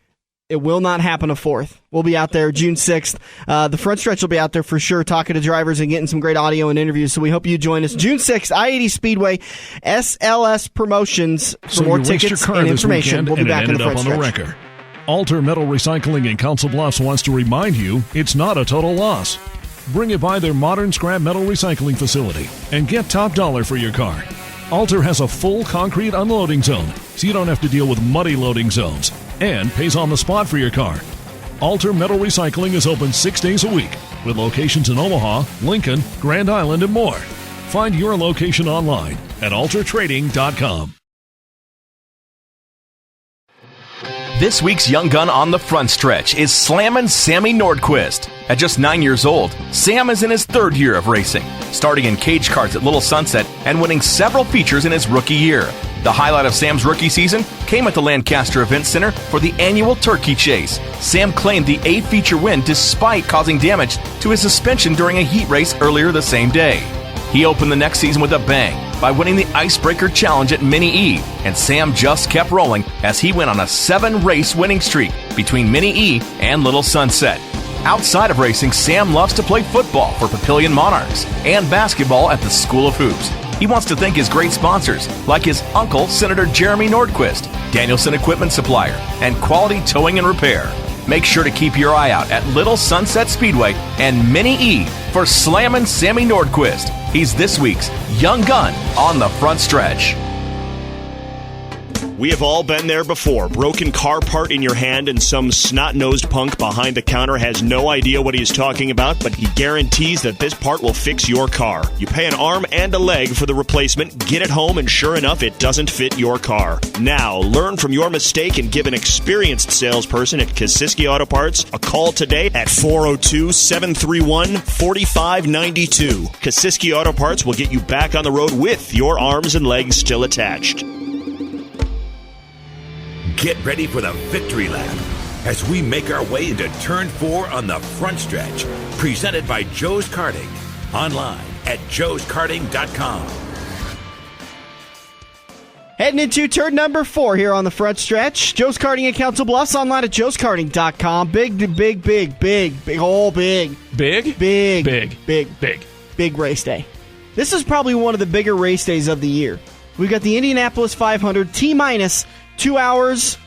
It will not happen a 4th. We'll be out there June 6th. The front stretch will be out there for sure, talking to drivers and getting some great audio and interviews. So we hope you join us. June 6th, I-80 Speedway, SLS Promotions. For more tickets and information, we'll be back in the front stretch. Alter Metal Recycling in Council Bluffs wants to remind you it's not a total loss. Bring it by their modern scrap metal recycling facility and get top dollar for your car. Alter has a full concrete unloading zone, so you don't have to deal with muddy loading zones, and pays on the spot for your car. Alter Metal Recycling is open 6 days a week, with locations in Omaha, Lincoln, Grand Island, and more. Find your location online at altertrading.com. This week's Young Gun on the front stretch is Slammin' Sammy Nordquist. At just 9 years old, Sam is in his 3rd year of racing, starting in cage karts at Little Sunset and winning several features in his rookie year. The highlight of Sam's rookie season came at the Lancaster Event Center for the annual Turkey Chase. Sam claimed the A feature win despite causing damage to his suspension during a heat race earlier the same day. He opened the next season with a bang, by winning the Icebreaker Challenge at Mini E, and Sam just kept rolling as he went on a 7-race winning streak between Mini E and Little Sunset. Outside of racing, Sam loves to play football for Papillion Monarchs and basketball at the School of Hoops. He wants to thank his great sponsors, like his uncle, Senator Jeremy Nordquist, Danielson Equipment Supplier, and Quality Towing and Repair. Make sure to keep your eye out at Little Sunset Speedway and Mini E for Slammin' Sammy Nordquist. He's this week's Young Gun on the front stretch. We have all been there before. Broken car part in your hand and some snot-nosed punk behind the counter has no idea what he's talking about, but he guarantees that this part will fix your car. You pay an arm and a leg for the replacement, get it home, and sure enough, it doesn't fit your car. Now, learn from your mistake and give an experienced salesperson at Kosiski Auto Parts a call today at 402-731-4592. Kosiski Auto Parts will get you back on the road with your arms and legs still attached. Get ready for the victory lap as we make our way into Turn 4 on the front stretch. Presented by Joe's Karting. Online at joeskarting.com. Heading into turn number 4 here on the front stretch. Joe's Karting at Council Bluffs. Online at joeskarting.com. Big race day. This is probably one of the bigger race days of the year. We've got the Indianapolis 500 T-minus 2 hours,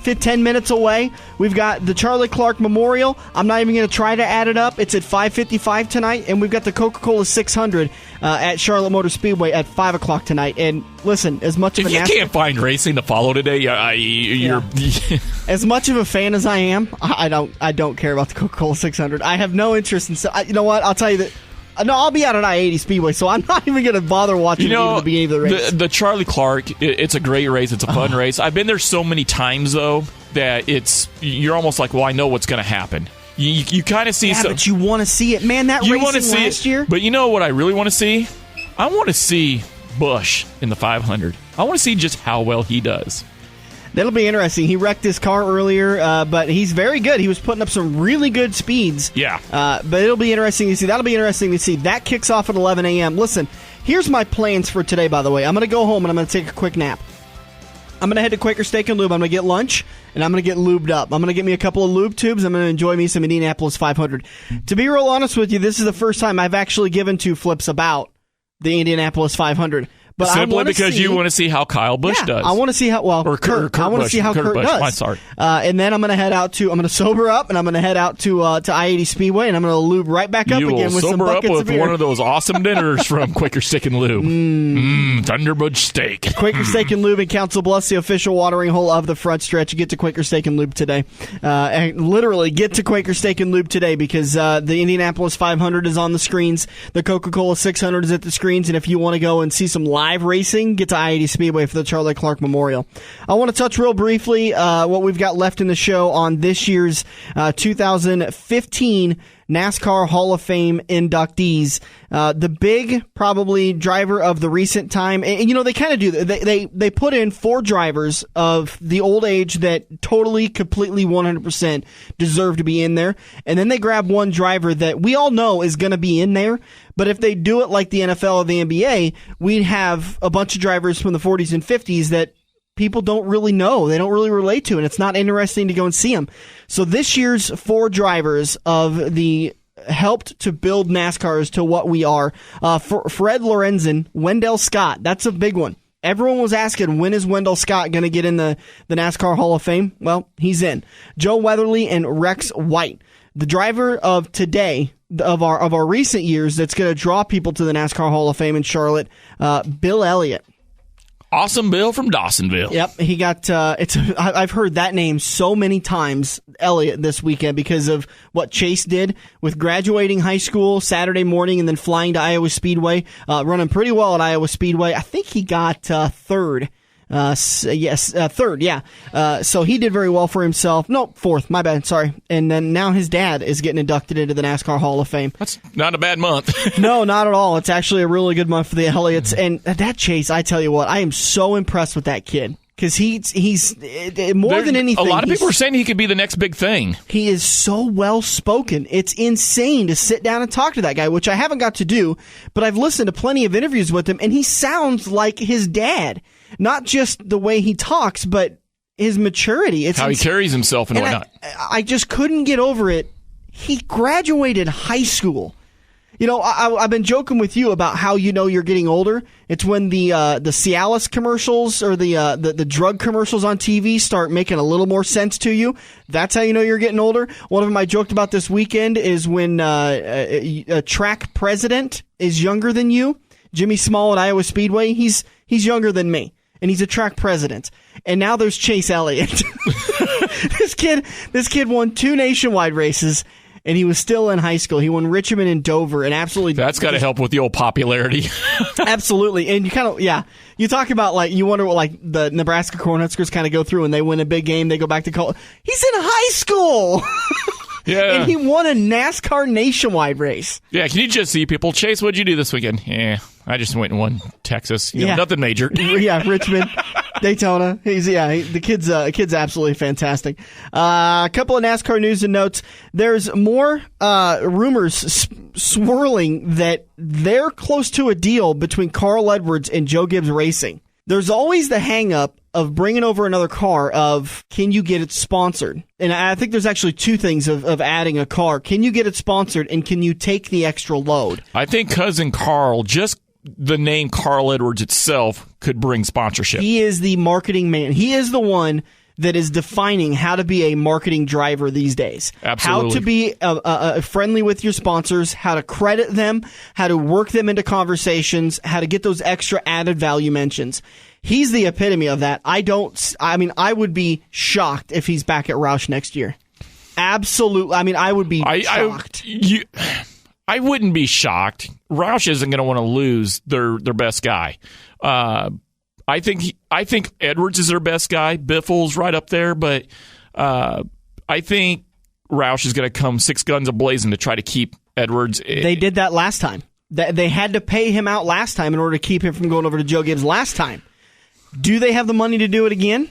10 minutes away. We've got the Charlie Clark Memorial. I'm not even going to try to add it up. It's at 5:55 tonight. And we've got the Coca-Cola 600 at Charlotte Motor Speedway at 5 o'clock tonight. And listen, as much of if you can't find racing to follow today, you're as much of a fan as I am, I don't care about the Coca-Cola 600. I have no interest in. You know what? I'll tell you that. No, I'll be out at I-80 Speedway, so I'm not even going to bother watching the beginning of the race. The Charlie Clark, it's a great race. It's a fun race. I've been there so many times, though, that you're almost like, well, I know what's going to happen. You kind of see but you want to see it. Man, that racing last year. But you know what I really want to see? I want to see Busch in the 500. I want to see just how well he does. That'll be interesting. He wrecked his car earlier, but he's very good. He was putting up some really good speeds. Yeah. But it'll be interesting to see. That'll be interesting to see. That kicks off at 11 a.m. Listen, here's my plans for today, by the way. I'm going to go home and I'm going to take a quick nap. I'm going to head to Quaker Steak and Lube. I'm going to get lunch, and I'm going to get lubed up. I'm going to get me a couple of lube tubes. I'm going to enjoy me some Indianapolis 500. To be real honest with you, this is the first time I've actually given two flips about the Indianapolis 500. But simply because you want to see how Kyle Busch does. I want to see how Kurt I want to see how Kurt does. I'm sorry. And then I'm going to head out to. I'm going to sober up, and I'm going to head out to I-80 Speedway, and I'm going to lube right back up again with some buckets of beer. You will sober up with one of those awesome dinners from Quaker Steak and Lube. Thunderbird Steak. Quaker Steak and Lube in Council Bluffs, the official watering hole of the front stretch. You get to Quaker Steak and Lube today. And literally get to Quaker Steak and Lube today because the Indianapolis 500 is on the screens. The Coca-Cola 600 is at the screens, and if you want to go and see some live racing, get to I-80 Speedway for the Charlie Clark Memorial. I want to touch real briefly what we've got left in the show on this year's 2015 NASCAR Hall of Fame inductees. The big, probably, driver of the recent time, and you know, they kind of do, they put in 4 drivers of the old age that totally, completely, 100% deserve to be in there, and then they grab one driver that we all know is going to be in there, but if they do it like the NFL or the NBA, we'd have a bunch of drivers from the 40s and 50s that people don't really know. They don't really relate to, and it's not interesting to go and see them. So this year's 4 drivers of the helped to build NASCAR as to what we are. For Fred Lorenzen, Wendell Scott, that's a big one. Everyone was asking, when is Wendell Scott going to get in the NASCAR Hall of Fame? Well, he's in. Joe Weatherly and Rex White. The driver of today, of our recent years, that's going to draw people to the NASCAR Hall of Fame in Charlotte, Bill Elliott. Awesome Bill from Dawsonville. Yep, he got. I've heard that name so many times, Elliott, this weekend because of what Chase did with graduating high school Saturday morning and then flying to Iowa Speedway, running pretty well at Iowa Speedway. I think he got third. Third, yeah. So he did very well for himself. No, 4th, my bad, sorry. And then now his dad is getting inducted into the NASCAR Hall of Fame. That's not a bad month. No, not at all. It's actually a really good month for the Elliots. And that Chase, I tell you what, I am so impressed with that kid. because he's more than anything. A lot of people are saying he could be the next big thing. He is so well spoken. It's insane to sit down and talk to that guy, which I haven't got to do, but I've listened to plenty of interviews with him, and he sounds like his dad. Not just the way he talks, but his maturity. It's how he carries himself and whatnot. I just couldn't get over it. He graduated high school. You know, I've been joking with you about how you know you're getting older. It's when the Cialis commercials or the drug commercials on TV start making a little more sense to you. That's how you know you're getting older. One of them I joked about this weekend is when a track president is younger than you. Jimmy Small at Iowa Speedway, he's younger than me. And he's a track president. And now there's Chase Elliott. This kid won 2 nationwide races, and he was still in high school. He won Richmond and Dover, and absolutely... That's got to help with the old popularity. Absolutely. And you kind of, you talk about, like, you wonder what, like, the Nebraska Cornhuskers kind of go through, and they win a big game, they go back to college. He's in high school! Yeah. And he won a NASCAR nationwide race. Yeah, can you just see people? Chase, what'd you do this weekend? Yeah, I just went and won Texas. You know, nothing major. Yeah, Richmond, Daytona. The kid's absolutely fantastic. A couple of NASCAR news and notes. There's more rumors swirling that they're close to a deal between Carl Edwards and Joe Gibbs Racing. There's always the hang-up of bringing over another car of, can you get it sponsored? And I think there's actually 2 things of adding a car. Can you get it sponsored, and can you take the extra load? I think Cousin Carl, just the name Carl Edwards itself, could bring sponsorship. He is the marketing man. He is the one that is defining how to be a marketing driver these days. Absolutely. How to be friendly with your sponsors, how to credit them, how to work them into conversations, how to get those extra added value mentions. He's the epitome of that. I would be shocked if he's back at Roush next year. Absolutely. I mean, I would be shocked. I wouldn't be shocked. Roush isn't going to want to lose their best guy. I think Edwards is their best guy. Biffle's right up there, but I think Roush is going to come 6 guns a-blazing to try to keep Edwards. They did that last time. They had to pay him out last time in order to keep him from going over to Joe Gibbs last time. Do they have the money to do it again?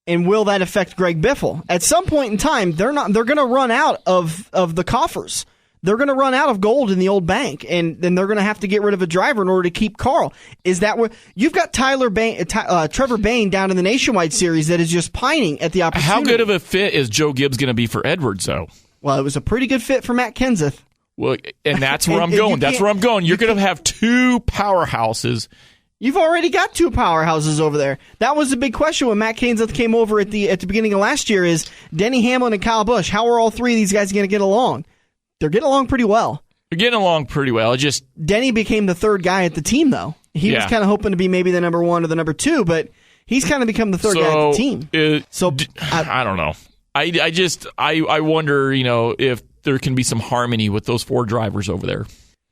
And will that affect Greg Biffle? At some point in time, they're going to run out of the coffers. They're going to run out of gold in the old bank, and then they're going to have to get rid of a driver in order to keep Carl. Is that where you've got Trevor Bayne down in the Nationwide Series that is just pining at the opportunity? How good of a fit is Joe Gibbs going to be for Edwards, though? Well, it was a pretty good fit for Matt Kenseth. Well, and that's where I'm going. That's where I'm going. You're going to have 2 powerhouses. You've already got 2 powerhouses over there. That was the big question when Matt Kenseth came over at the beginning of last year is Denny Hamlin and Kyle Busch. How are all 3 of these guys going to get along? They're getting along pretty well. They're getting along pretty well. Denny became the 3rd guy at the team, though. He was kind of hoping to be maybe the number 1 or the number 2, but he's kind of become the 3rd guy at the team. I don't know. I wonder, if there can be some harmony with those 4 drivers over there.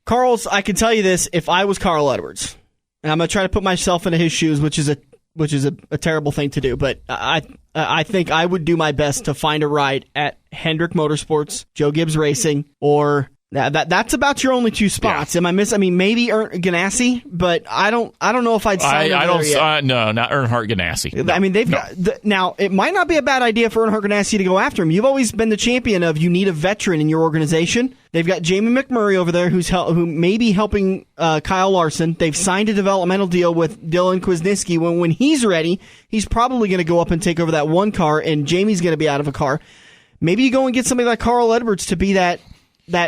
Carl's, I can tell you this, if I was Carl Edwards, and I'm going to try to put myself into his shoes, which is a terrible thing to do, but I think I would do my best to find a ride at Hendrick Motorsports, Joe Gibbs Racing, or that's about your only 2 spots. Yeah. Am I missing? I mean, maybe Ganassi, but I don't know if I'd sign there yet. No, not Earnhardt Ganassi. No. I mean, they've got now. It might not be a bad idea for Earnhardt Ganassi to go after him. You've always been the champion of you need a veteran in your organization. They've got Jamie McMurray over there who may be helping Kyle Larson. They've signed a developmental deal with Dylan Kwisniewski. When he's ready, he's probably going to go up and take over that 1 car, and Jamie's going to be out of a car. Maybe you go and get somebody like Carl Edwards to be that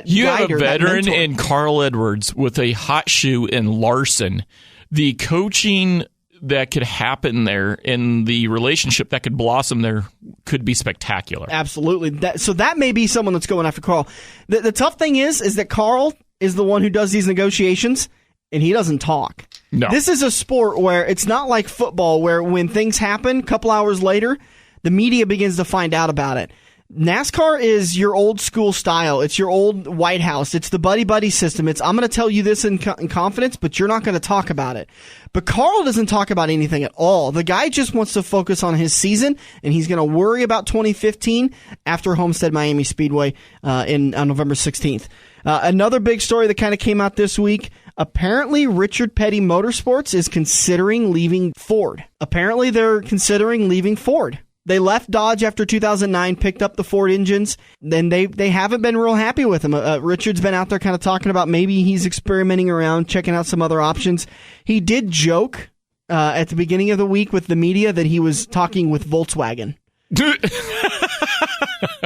you guider, have a veteran in Carl Edwards with a hot shoe in Larson. The coaching that could happen there and the relationship that could blossom there could be spectacular. Absolutely. So that may be someone that's going after Carl. The tough thing is that Carl is the one who does these negotiations, and he doesn't talk. No. This is a sport where it's not like football where when things happen, a couple hours later, the media begins to find out about it. NASCAR is your old school style. It's your old White House. It's the buddy-buddy system. It's, I'm going to tell you this in confidence, but you're not going to talk about it. But Carl doesn't talk about anything at all. The guy just wants to focus on his season, and he's going to worry about 2015 after Homestead Miami Speedway on November 16th. Another big story that kind of came out this week, Apparently, Richard Petty Motorsports is considering leaving Ford. Apparently, they're considering leaving Ford. They left Dodge after 2009, picked up the Ford engines, then they haven't been real happy with them. Richard's been out there kind of talking about maybe he's experimenting around, checking out some other options. He did joke at the beginning of the week with the media that he was talking with Volkswagen.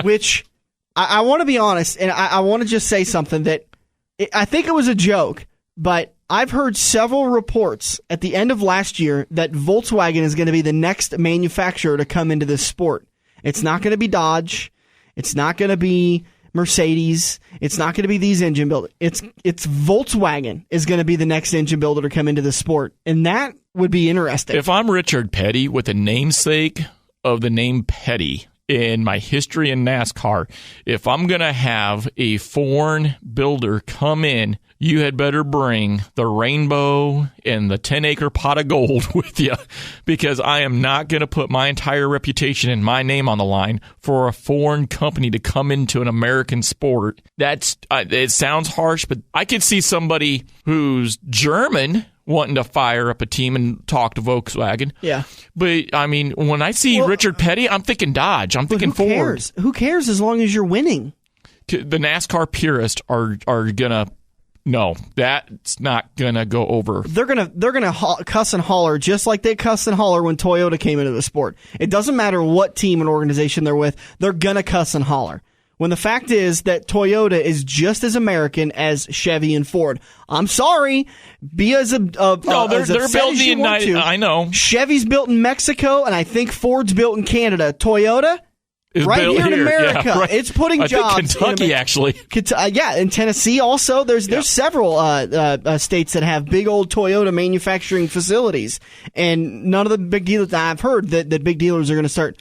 Which, I want to be honest, and I want to just say something that I think it was a joke, but I've heard several reports at the end of last year that Volkswagen is going to be the next manufacturer to come into this sport. It's not going to be Dodge. It's not going to be Mercedes. It's not going to be these engine builders. It's Volkswagen is going to be the next engine builder to come into the sport, and that would be interesting. If I'm Richard Petty with a namesake of the name Petty in my history in NASCAR, if I'm going to have a foreign builder come in, you had better bring the rainbow and the 10-acre pot of gold with you, because I am not going to put my entire reputation and my name on the line for a foreign company to come into an American sport. That's it sounds harsh, but I could see somebody who's German wanting to fire up a team and talk to Volkswagen. Yeah. But, I mean, when I see Richard Petty, I'm thinking Dodge. I'm thinking Ford. Cares? Who cares as long as you're winning? The NASCAR purists are going to... No, that's not going to go over. They're gonna cuss and holler just like they cuss and holler when Toyota came into the sport. It doesn't matter what team and organization they're with. They're going to cuss and holler. When the fact is that Toyota is just as American as Chevy and Ford. I'm sorry. Be as they're built in the United. I know. Chevy's built in Mexico, and I think Ford's built in Canada. Toyota is right built here in America. Yeah, right. It's putting jobs. I think Kentucky, actually. Yeah, in Tennessee also. There's several states that have big old Toyota manufacturing facilities, and none of the big dealers. I've heard that big dealers are going to start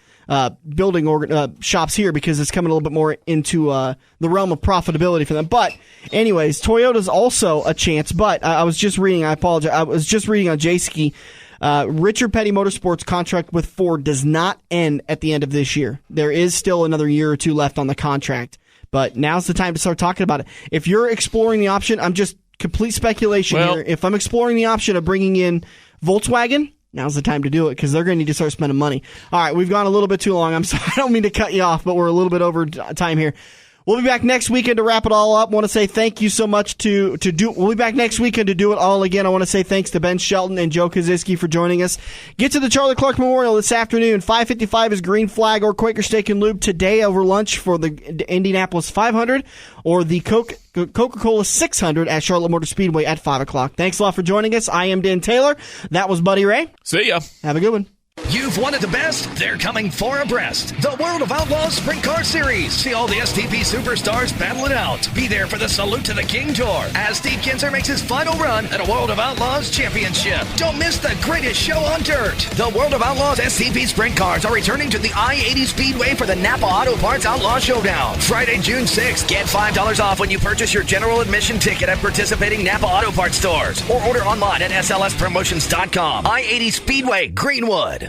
building shops here because it's coming a little bit more into the realm of profitability for them. But anyways, Toyota's also a chance. But I was just reading. I apologize. I was just reading on J-Ski. Richard Petty Motorsports' contract with Ford does not end at the end of this year. There is still another year or two left on the contract, but now's the time to start talking about it. If you're exploring the option, I'm just complete speculation here. If I'm exploring the option of bringing in Volkswagen, now's the time to do it because they're going to need to start spending money. All right, we've gone a little bit too long. I'm sorry. I don't mean to cut you off, but we're a little bit over time here. We'll be back next weekend to wrap it all up. I want to say thank you so much we'll be back next weekend to do it all again. I want to say thanks to Ben Shelton and Joe Kosiski for joining us. Get to the Charlie Clark Memorial this afternoon. 5:55 is Green Flag or Quaker Steak and Lube today over lunch for the Indianapolis 500 or the Coca-Cola 600 at Charlotte Motor Speedway at 5 o'clock. Thanks a lot for joining us. I am Dan Taylor. That was Buddy Ray. See ya. Have a good one. You've wanted the best. They're coming for abreast. The World of Outlaws Sprint Car Series. See all the STP superstars battle it out. Be there for the Salute to the King Tour as Steve Kinzer makes his final run at a World of Outlaws Championship. Don't miss the greatest show on dirt. The World of Outlaws STP Sprint Cars are returning to the I-80 Speedway for the Napa Auto Parts Outlaw Showdown. Friday, June 6th. Get $5 off when you purchase your general admission ticket at participating Napa Auto Parts stores or order online at slspromotions.com. I-80 Speedway, Greenwood.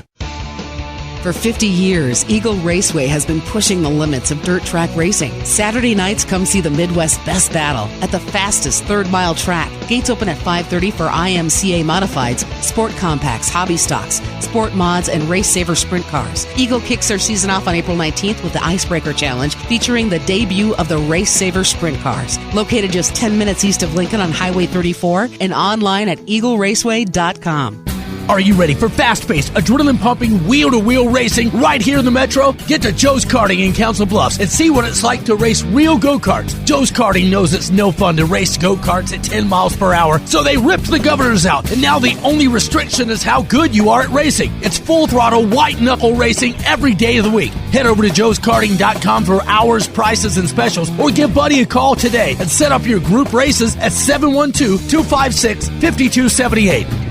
For 50 years, Eagle Raceway has been pushing the limits of dirt track racing. Saturday nights, come see the Midwest Best Battle at the fastest third-mile track. Gates open at 5:30 for IMCA Modifieds, Sport Compacts, Hobby Stocks, Sport Mods, and RaceSaver Sprint Cars. Eagle kicks their season off on April 19th with the Icebreaker Challenge, featuring the debut of the RaceSaver Sprint Cars. Located just 10 minutes east of Lincoln on Highway 34 and online at eagleraceway.com. Are you ready for fast-paced, adrenaline-pumping, wheel-to-wheel racing right here in the Metro? Get to Joe's Karting in Council Bluffs and see what it's like to race real go-karts. Joe's Karting knows it's no fun to race go-karts at 10 miles per hour, so they ripped the governors out, and now the only restriction is how good you are at racing. It's full-throttle, white-knuckle racing every day of the week. Head over to joeskarting.com for hours, prices, and specials, or give Buddy a call today and set up your group races at 712-256-5278.